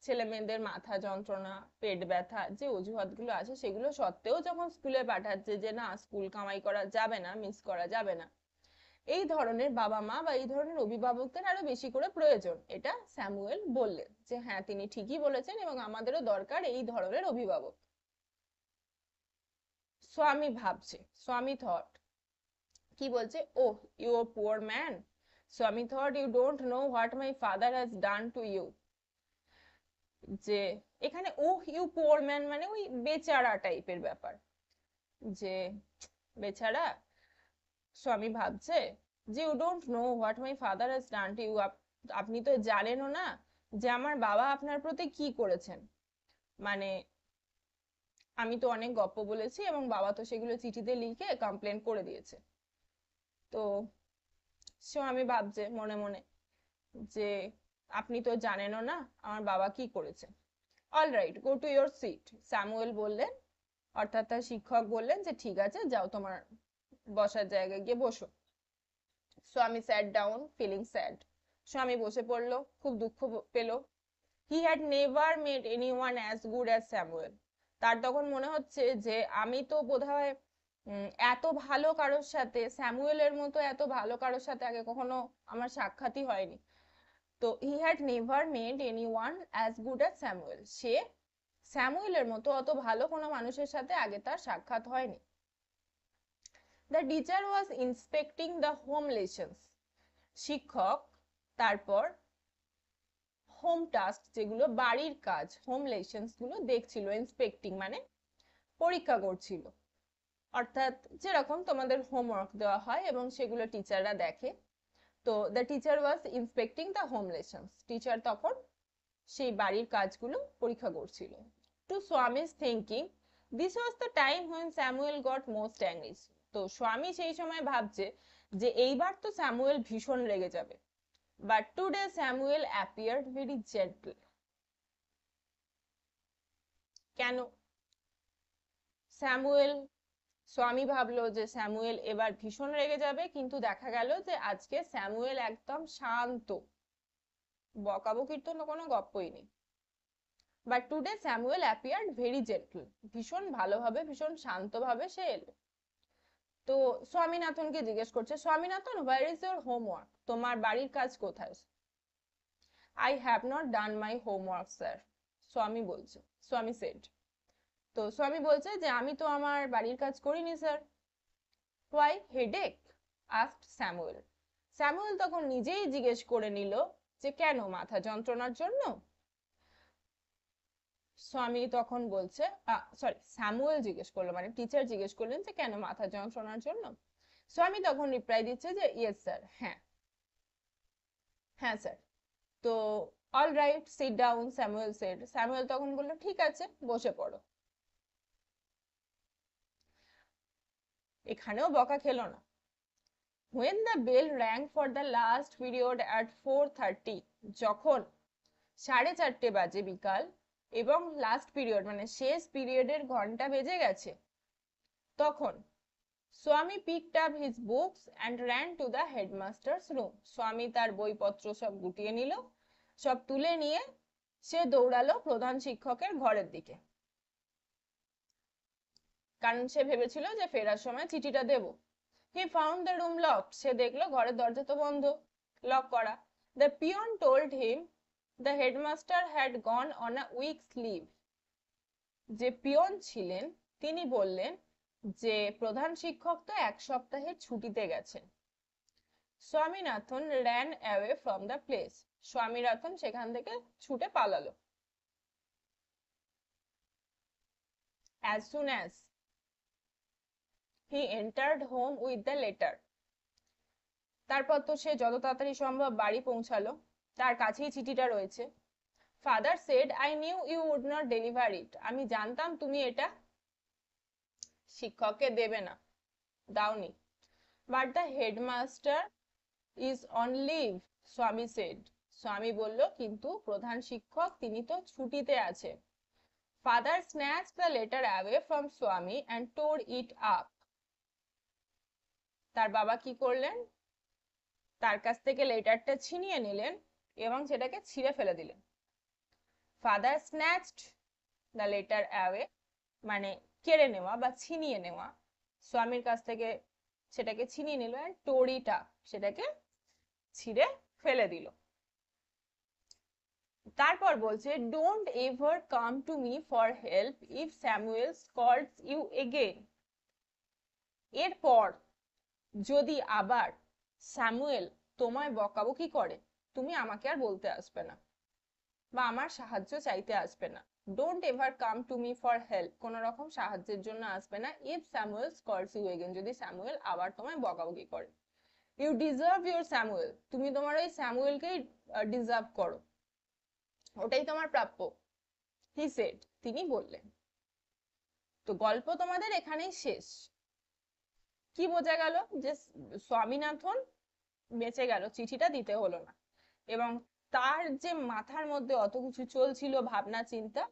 ছেলে মেয়েদের মাথা যন্ত্রণা, পেট ব্যথা, যে অজুহাতগুলো আছে সেগুলো সত্ত্বেও যখন স্কুলে পাঠাচ্ছে যে না, স্কুল কামাই করা যাবে না, মিস করা যাবে না, এই ধরনের বাবা মা বা এই ধরনের অভিভাবকদের আরো বেশি করে প্রয়োজন। এটা স্যামুয়েল বললেন যে হ্যাঁ তিনি ঠিকই বলেছেন এবং আমাদেরও দরকার এই ধরনের অভিভাবক। স্বামী ভাবছে, স্বামী থট, কি বলছে, oh you a poor man, Swami thought you don't know what my father has done to you. যে এখানে ওহ ইউ পুয়ার ম্যান মানে ওই বেচারা টাইপের ব্যাপার, যে বেচারা। স্বামী ভাবছে যে you don't know what my father has done to you, আপনি তো জানেনও না যে আমার বাবা আপনার প্রতি কি করেছেন। মানে আমি তো অনেক গপ্প বলেছি এবং বাবা তো সেগুলো চিঠিতে লিখে কমপ্লেন করে দিয়েছে। তো স্বামী ভাবছে মনে মনে যে আপনি তো জানেনও না আমার বাবা কি করেছে। All right, go to your seat, Samuel বললেন, অর্থাৎ তার শিক্ষক বললেন যে ঠিক আছে যাও তোমার বসার জায়গায় গিয়ে বসো। স্বামী স্যাট ডাউন ফিলিং স্যাড, স্বামী বসে পড়লো, খুব দুঃখ পেল। হি had never made anyone as good as Samuel, তার তখন মনে হচ্ছে যে আমি তো বোধহয় এত ভালো কারোর সাথে, স্যামুয়েলের মতো এত ভালো কারোর সাথে আগে কখনো আমার সাক্ষাৎই হয়নি। তো he had never made anyone as good as Samuel, সে স্যামুয়েলের মতো অত ভালো কোনো মানুষের সাথে আগে তার সাক্ষাৎ হয়নি। The teacher was inspecting the home lessons, শিক্ষক তারপর হোম টাস্ক যেগুলো বাড়ির কাজ, হোম লেসন্স গুলো দেখছিল, ইন্সপেক্টিং মানে পরীক্ষা করছিল, অর্থাৎ যেরকম তোমাদের হোমওয়ার্ক দেওয়া হয় এবং সেগুলো টিচাররা দেখে। তো the teacher was inspecting the home lessons, teacher তখন সেই বাড়ির কাজগুলো পরীক্ষা করছিল। To Swami's thinking this was the time when Samuel got most angry, তো স্বামী সেই সময় ভাবছে যে এইবার তো স্যামুয়েল ভীষণ রেগে যাবে। But today Samuel appeared very gentle, কেন স্যামুয়েল, স্বামী ভাবলো যে স্যামুয়েল এবার ভীষণ রেগে যাবে, কিন্তু দেখা গেল যে আজকে স্যামুয়েল একদম শান্ত, বকাবকির তো কোনো গপ্পই নেই। But today Samuel appeared very gentle, ভীষণ ভালোভাবে ভীষণ শান্তভাবে সে এলো। তো স্বামীনাথনকে জিজ্ঞেস করছে, Swaminathan where is your homework, তোমার বাড়ির কাজ কোথায়? I have not done my homework sir, স্বামী বলছে, স্বামী সেড। তো স্বামী বলছে যে আমি তো আমার বাড়ির কাজ করিনি sir. Why headache asked Samuel, Samuel তখন নিজেই জিজ্ঞেস করে নিল যে কেন, মাথা যন্ত্রণার জন্য? স্বামী তখন বলছে, সরি স্যামুয়েল জিজ্ঞেস করলো, মানে টিচার জিজ্ঞেস করলেন যে কেন, মাথা যন্ত্রণার জন্য? স্বামী তখন রিপ্লাই দিচ্ছে যে ইয়েস স্যার, হ্যাঁ হ্যাঁ স্যার। তো all right sit down Samuel said, Samuel তখন বললো ঠিক আছে বসে পড়ো। এখানেও বকা খেলো না। when the bell rang for the last period at 4:30, যখন 4:30 বাজে বিকাল এবং লাস্ট পিরিয়ড মানে শেষ পিরিয়ডের ঘন্টা বেজে গেছে, তখন স্বামী picked up his books and ran to the headmaster's room, স্বামী তার বইপত্র সব গুটিয়ে নিল, সব তুলে নিয়ে সে দৌড়ালো প্রধান শিক্ষকের ঘরের দিকে, কারণ সে ভেবেছিল যে ফেরার সময় চিঠিটা দেব। He found the room locked, সে দেখলো ঘরের দরজা তো বন্ধ, লক করা। The peon told him the headmaster had gone on a week's leave, যে পিয়ন ছিলেন তিনি বললেন যে প্রধান শিক্ষক তো এক সপ্তাহের ছুটিতে গেছেন। Swaminathan ran away from the place, Swaminathan সেখান থেকে ছুটে পালালো। As soon as he entered home with the letter, তারপর তো সে যত তাড়াতাড়ি সম্ভব বাড়ি পৌঁছালো, তার কাছেই চিঠিটা রয়েছে। Father said I knew you would not deliver it, আমি জানতাম তুমি এটা শিক্ষককে দেবে না, দাওনি। But the headmaster is on leave, Swami said, Swami বলল কিন্তু প্রধান শিক্ষক তিনি তো ছুটিতে আছে। Father snatch the letter away from Swami and tore it up, তার বাবা কি করলেন, তার কাছ থেকে লেটারটা ছিনিয়ে নিলেন এবং সেটাকে ছিঁড়ে ফেলে দিলেন। Father snatched the letter away মানে কেড়ে নেওয়া বা ছিনিয়ে নেওয়া, স্বামীর কাছ থেকে সেটাকে ছিনিয়ে নিল, অ্যান্ড টোর ইট আপ সেটাকে ছিঁড়ে ফেলে দিল। তারপর বলছে don't ever come to me for help if Samuel calls you again. এরপর যদি আবার স্যামুয়েল তোমায় বকাবকি করে, তুমি আমাকে আর বলতে আসবে না বা আমার সাহায্য চাইতে আসবে না। Don't ever come to me for help, কোন রকম সাহায্যের জন্য আসবে না। If Samuel calls you again, যদি স্যামুয়েল আবার তোমায় বকাবকি করে। ইউ ডিজার্ভ ইউর স্যামুয়েল, তুমি তোমার ওই স্যামুয়েলকেই ডিজার্ভ করো, ওটাই তোমার প্রাপ্য। হি সেড, তিনি বললেন। তো গল্প তোমাদের এখানেই শেষ। কি বোঝা গেল? যে স্বামীনাথন বেঁচে গেল, চিঠিটা দিতে হলো না, এবং তার যে মাথার মধ্যে অত কিছু চলছিল ভাবনা চিন্তা,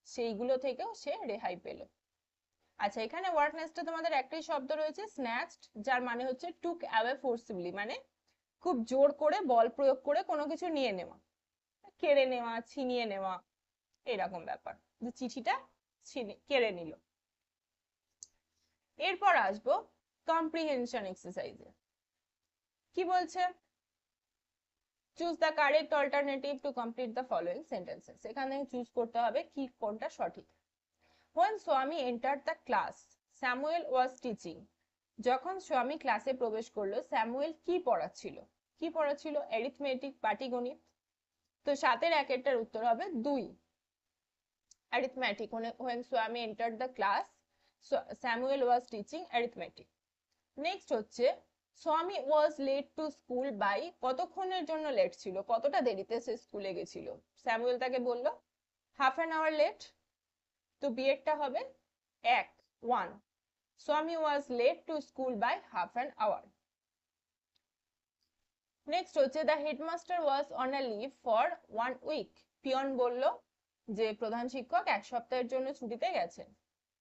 সেইগুলো থেকেও সে রেহাই পেল। আচ্ছা, এখানে ওয়ার্ডনেসটা তোমাদের একটাই শব্দ রয়েছে, স্ন্যাচড, যার মানে হচ্ছে টুক অ্যাওয়ে ফোর্সিবলি, মানে খুব জোর করে বল প্রয়োগ করে কোনো কিছু নিয়ে নেওয়া, কেড়ে নেওয়া, ছিনিয়ে নেওয়া, এরকম ব্যাপার, যে চিঠিটা কেড়ে নিল। এরপর আসবো কম্প্রিহেনশন এক্সারসাইজে। কি বলছে? Choose the correct alternative to complete the following sentences. এখানে চুজ করতে হবে কি কোনটা সঠিক। When Swami entered the class, Samuel was teaching. যখন স্বামী ক্লাসে প্রবেশ করলো, স্যামুয়েল কি পড়াচ্ছিল? কি পড়াচ্ছিল? অ্যারিথমেটিক, পাটিগণিত। তো 7-এর একেরটার উত্তর হবে 2। Arithmetic, when Swami entered the class, Samuel was teaching arithmetic. Next হচ্ছে Swami was late to school by, কতক্ষণের জন্য লেট ছিল, কতটা দেরিতে সে স্কুলে গেছিল? স্যামুয়েল তাকে বলল হাফ অ্যান আওয়ার লেট। তো বিয়েরটা হবে 1। Swami was late to school by half an hour. Next হচ্ছে the headmaster was on a leave for 1 week. পিয়ন বলল যে প্রধান শিক্ষক 1 সপ্তাহের জন্য ছুটিতে গেছেন,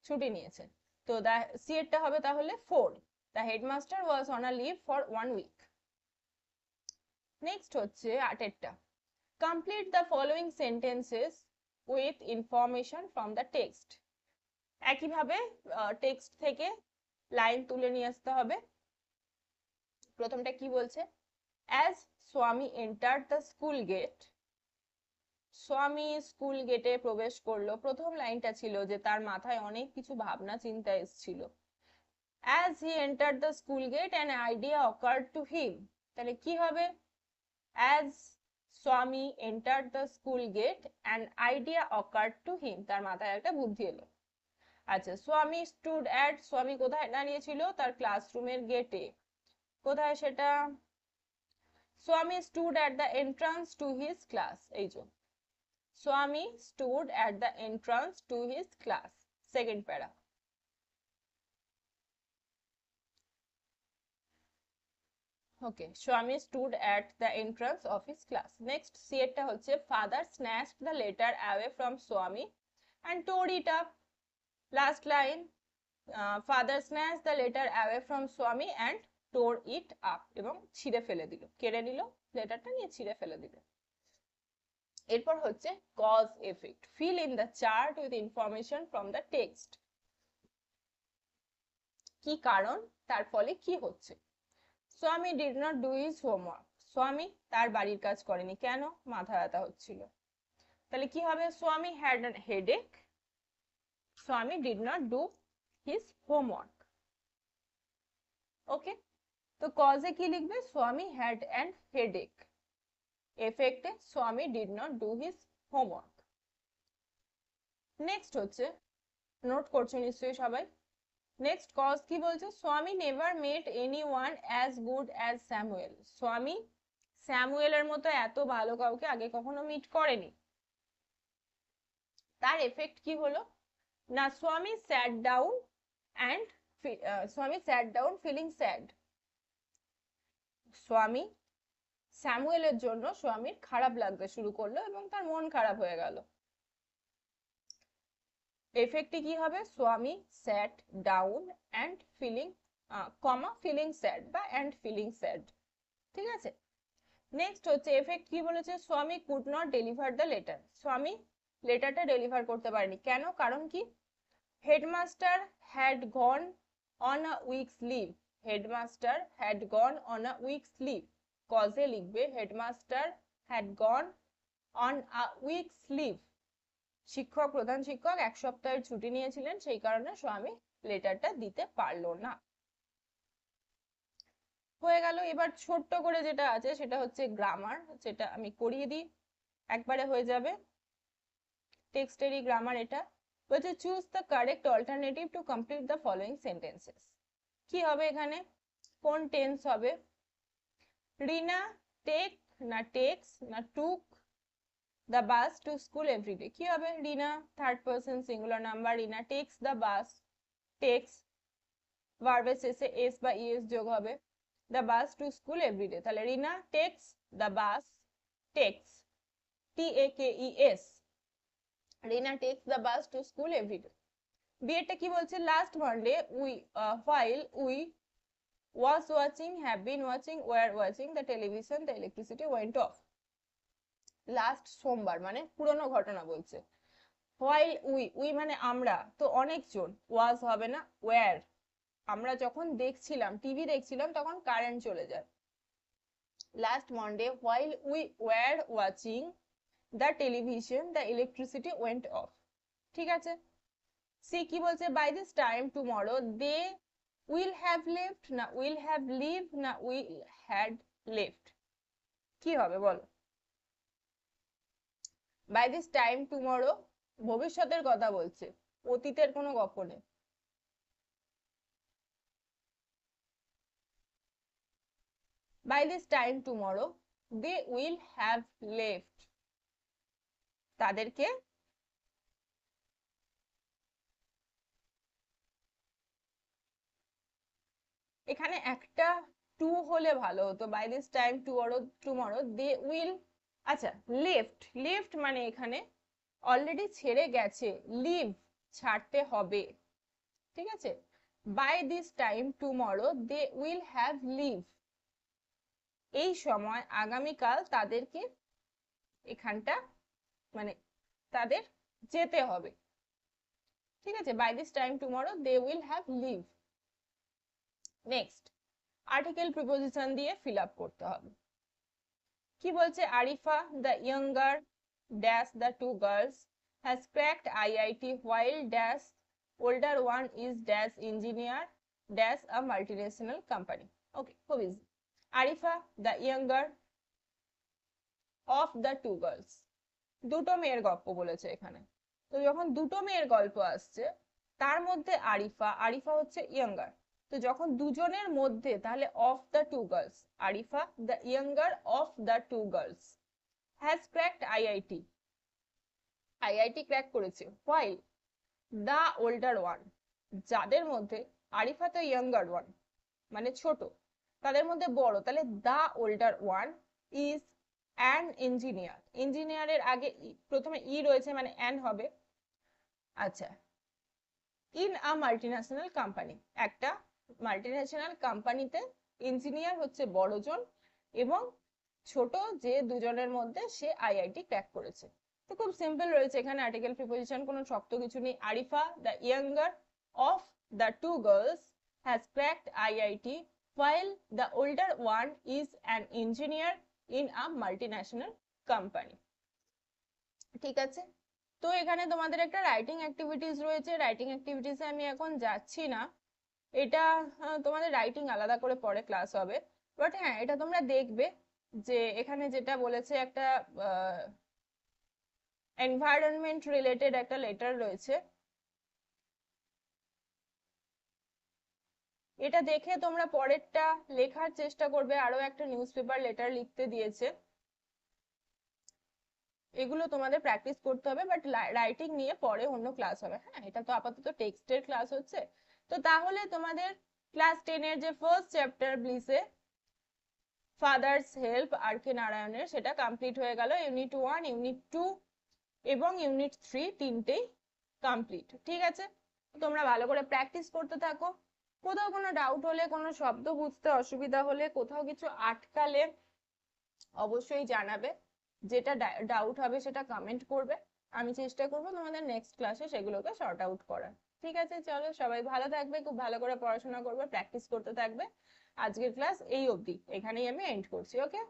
ছুটি নিয়েছেন। তো দ্য সিয়েরটা হবে তাহলে 4। The headmaster was on a leave for 1 week. Next হচ্ছে 8-এরটা। Complete the following sentences with information from the text. একইভাবে টেক্সট থেকে লাইন তুলে নিয়ে আসতে হবে। প্রথমটা কি বলছে? As Swami entered the school gate, স্বামী স্কুল গেটে প্রবেশ করলো। প্রথম লাইনটা ছিল যে তার মাথায় অনেক কিছু ভাবনা চিন্তা এসেছিল। As he entered the school gate, an idea occurred to him. তাহলে কি হবে? As Swami entered the school gate, an idea occurred to him. তার মাথায় একটা বুদ্ধি এলো। আচ্ছা, Swami stood at, স্বামী কোথায় দাঁড়িয়েছিল? তার ক্লাসরুমের গেটে। কোথায় সেটা? Swami stood at the entrance to his class. এই যে Swami stood at the entrance to his class. Second para. Okay, স্বামী stood at the entrance of his class. Next, সিয়েরটা হচ্ছে father snatched the letter away from Swami and tore it up. Last line, father snatched the letter away from Swami and tore it up, এবং ছিঁড়ে ফেলে দিল, কেড়ে নিল লেটারটা, নিয়ে ছিঁড়ে ফেলে দিল। এরপর হচ্ছে cause effect. Fill in the chart with information from the text. কি কারণ, তার ফলে কি হচ্ছে? স্বামী did not do his homework. স্বামী তার বাড়ির কাজ করেনি, কেন? মাথা ব্যথা হচ্ছিল। তাহলে কি হবে? স্বামী had a headache. স্বামী did not do his homework. ওকে, তো কজে কি লিখবে? স্বামী had an headache. এফেক্টে স্বামী did not do his homework. Next হচ্ছে, নোট করছো নিশ্চয়ই সবাই। নেক্সট কজ কি বলছে? স্বামী নেভার মেট anyone as good as Samuel. স্বামী স্যামুয়েলের মতো এত ভালো কাউকে আগে কখনো মিট করেনি। তার এফেক্ট কি হলো? না, স্বামী স্যাট ডাউন অ্যান্ড স্বামী স্যাট ডাউন ফিলিং স্যাড। স্বামী স্যামুয়েলের জন্য স্বামীর খারাপ লাগতে শুরু করলো এবং তার মন খারাপ হয়ে গেল। এফেক্টে কি হবে? Swami sat down and feeling feeling sad বা অ্যান্ড ফিলিং স্যাড। ঠিক আছে। নেক্সট হচ্ছে এফেক্ট কি বলেছে? Swami could not deliver the letter. Swami লেটারটা ডেলিভার করতে পারেনি, কেন? কারণ কি? Headmaster had gone on a week's leave. Headmaster had gone on a week's leave, কজে লিখবে headmaster had gone on a week's leave, প্রধান শিক্ষক এক সপ্তাহের ছুটি নিয়েছিলেন, সেই কারণে স্বামী লেটারটা দিতে পারলো না। হয়ে গেল। এবার ছোট্ট করে যেটা আছে সেটা হচ্ছে গ্রামার, যেটা আমি করিয়ে দিই, একবারে হয়ে যাবে। টেক্সটেরই গ্রামার এটা বলছে choose the correct alternative to complete the following sentences. কি হবে এখানে, কোন টেন্স হবে? রিনা টেক না টেক্স না took the bus to school every day, কি হবে? Rina third person singular number, Rina takes the bus, takes ভার্বের শেষে এস বা ইএস যোগ হবে, the bus to school every day, তাহলে Rina takes the bus, takes TAKES, Rina takes the bus to school every day. বিয়েটা কি বলছে? Last Monday we while we was watching, have been watching, were watching the television, the electricity went off. Last সোমবার মানে পুরনো ঘটনা বলছে। while we মানে আমরা, তো অনেকজন, was হবে না, were, আমরা যখন দেখছিলাম, টিভি দেখছিলাম, তখন কারেন্ট চলে যায়। Last Monday while we were watching the television, the electricity went off, ঠিক আছে। সি কি বলছে? by this time tomorrow they will have left না will have lived না will had left, কি হবে বলো? by this time tomorrow ভবিষ্যতের কথা বলছে, অতীতের কোনো গল্প নেই। by this time tomorrow they will have left, তাদেরকে এখানে একটা টু হলে ভালো হতো, by this time tomorrow they will, আচ্ছা left মানে এখানে অলরেডি ছেড়ে গেছে, লিভ ছাড়তে হবে, ঠিক আছে। by this time tomorrow they will have leave, এই সময় আগামীকাল তাদেরকে এখানটা মানে তাদের যেতে হবে, ঠিক আছে। by this time tomorrow they will have leave। Next article preposition দিয়ে ফিল আপ করতে হবে। কি বলছে? Arifa the younger dash the two girls has cracked IIT while dash older one is dash engineer dash a multinational company। Okay, খুব easy. Arifa the younger of the two girls, দুটো মেয়ের গল্প বলেছে এখানে, তো যখন দুটো মেয়ের গল্প আসছে তার মধ্যে আরিফা হচ্ছে ইয়াঙ্গার, তো যখন দুজনের মধ্যে তাহলে of the two girls, Arifa the younger of the two girls has cracked IIT crack করেছে, while দ্য ওল্ডার ওয়ান, যাদের মধ্যে আরিফা তো ইয়াঙ্গার ওয়ান মানে ছোট, তাদের মধ্যে বড়, তাহলে the older one is an engineer, ইঞ্জিনিয়ারের আগে প্রথমে ই রয়েছে মানে অ্যান হবে। আচ্ছা, ইন আ মাল্টিন্যাশনাল কোম্পানি, একটা মাল্টিন্যাশনাল কোম্পানিতে ইঞ্জিনিয়ার হচ্ছে বড়জন এবং ছোট যে দুজনের মধ্যে সে আইআইটি ক্র্যাক করেছে। তো খুব সিম্পল রয়েছে এখানে আর্টিকেল প্রিপোজিশন, কোনো শক্ত কিছু নেই। Arifa the younger of the two girls has cracked IIT while the older one is an engineer in a multinational company, ঠিক আছে। তো এখানে তোমাদের একটা রাইটিং অ্যাক্টিভিটিস রয়েছে, রাইটিং অ্যাক্টিভিটিসে আমি এখন যাচ্ছি না, এটা তোমাদের রাইটিং আলাদা করে পরে ক্লাস হবে, বাট হ্যাঁ এটা তোমরা দেখবে যে এখানে যেটা বলেছে একটা এনভায়রনমেন্ট রিলেটেড একটা লেটার রয়েছে, এটা দেখে তোমরা পরেরটা লেখার চেষ্টা করবে। আরো একটা নিউজ পেপার লেটার লিখতে দিয়েছে, এগুলো তোমাদের প্র্যাকটিস করতে হবে, বাট রাইটিং নিয়ে পরে অন্য ক্লাস হবে। হ্যাঁ, এটা তো আপাতত টেক্সটের ক্লাস হচ্ছে। তো তাহলে তোমাদের ক্লাস 10 এর যে ফার্স্ট চ্যাপ্টার ব্লিসে ফাদার্স হেল্প আর কে নারায়ণের, সেটা কমপ্লিট হয়ে গেল। ইউনিট 1, ইউনিট 2 এবং ইউনিট 3 তিনটেই কমপ্লিট, ঠিক আছে। তোমরা ভালো করে প্র্যাকটিস করতে থাকো। কোথাও কোনো ডাউট হলে, কোনো শব্দ বুঝতে অসুবিধা হলে, কোথাও কিছু আটকালে অবশ্যই জানাবে, যেটা ডাউট হবে সেটা কমেন্ট করবে, আমি চেষ্টা করবো তোমাদের নেক্সট ক্লাসে সেগুলোকে সর্ট আউট করার। ঠিক আছে, চলো সবাই ভালো থাকবে, খুব ভালো করে পড়াশোনা করবে, প্র্যাকটিস করতে থাকবে। আজকের ক্লাস এই অবধি, এখানেই আমি এন্ড করছি। ওকে।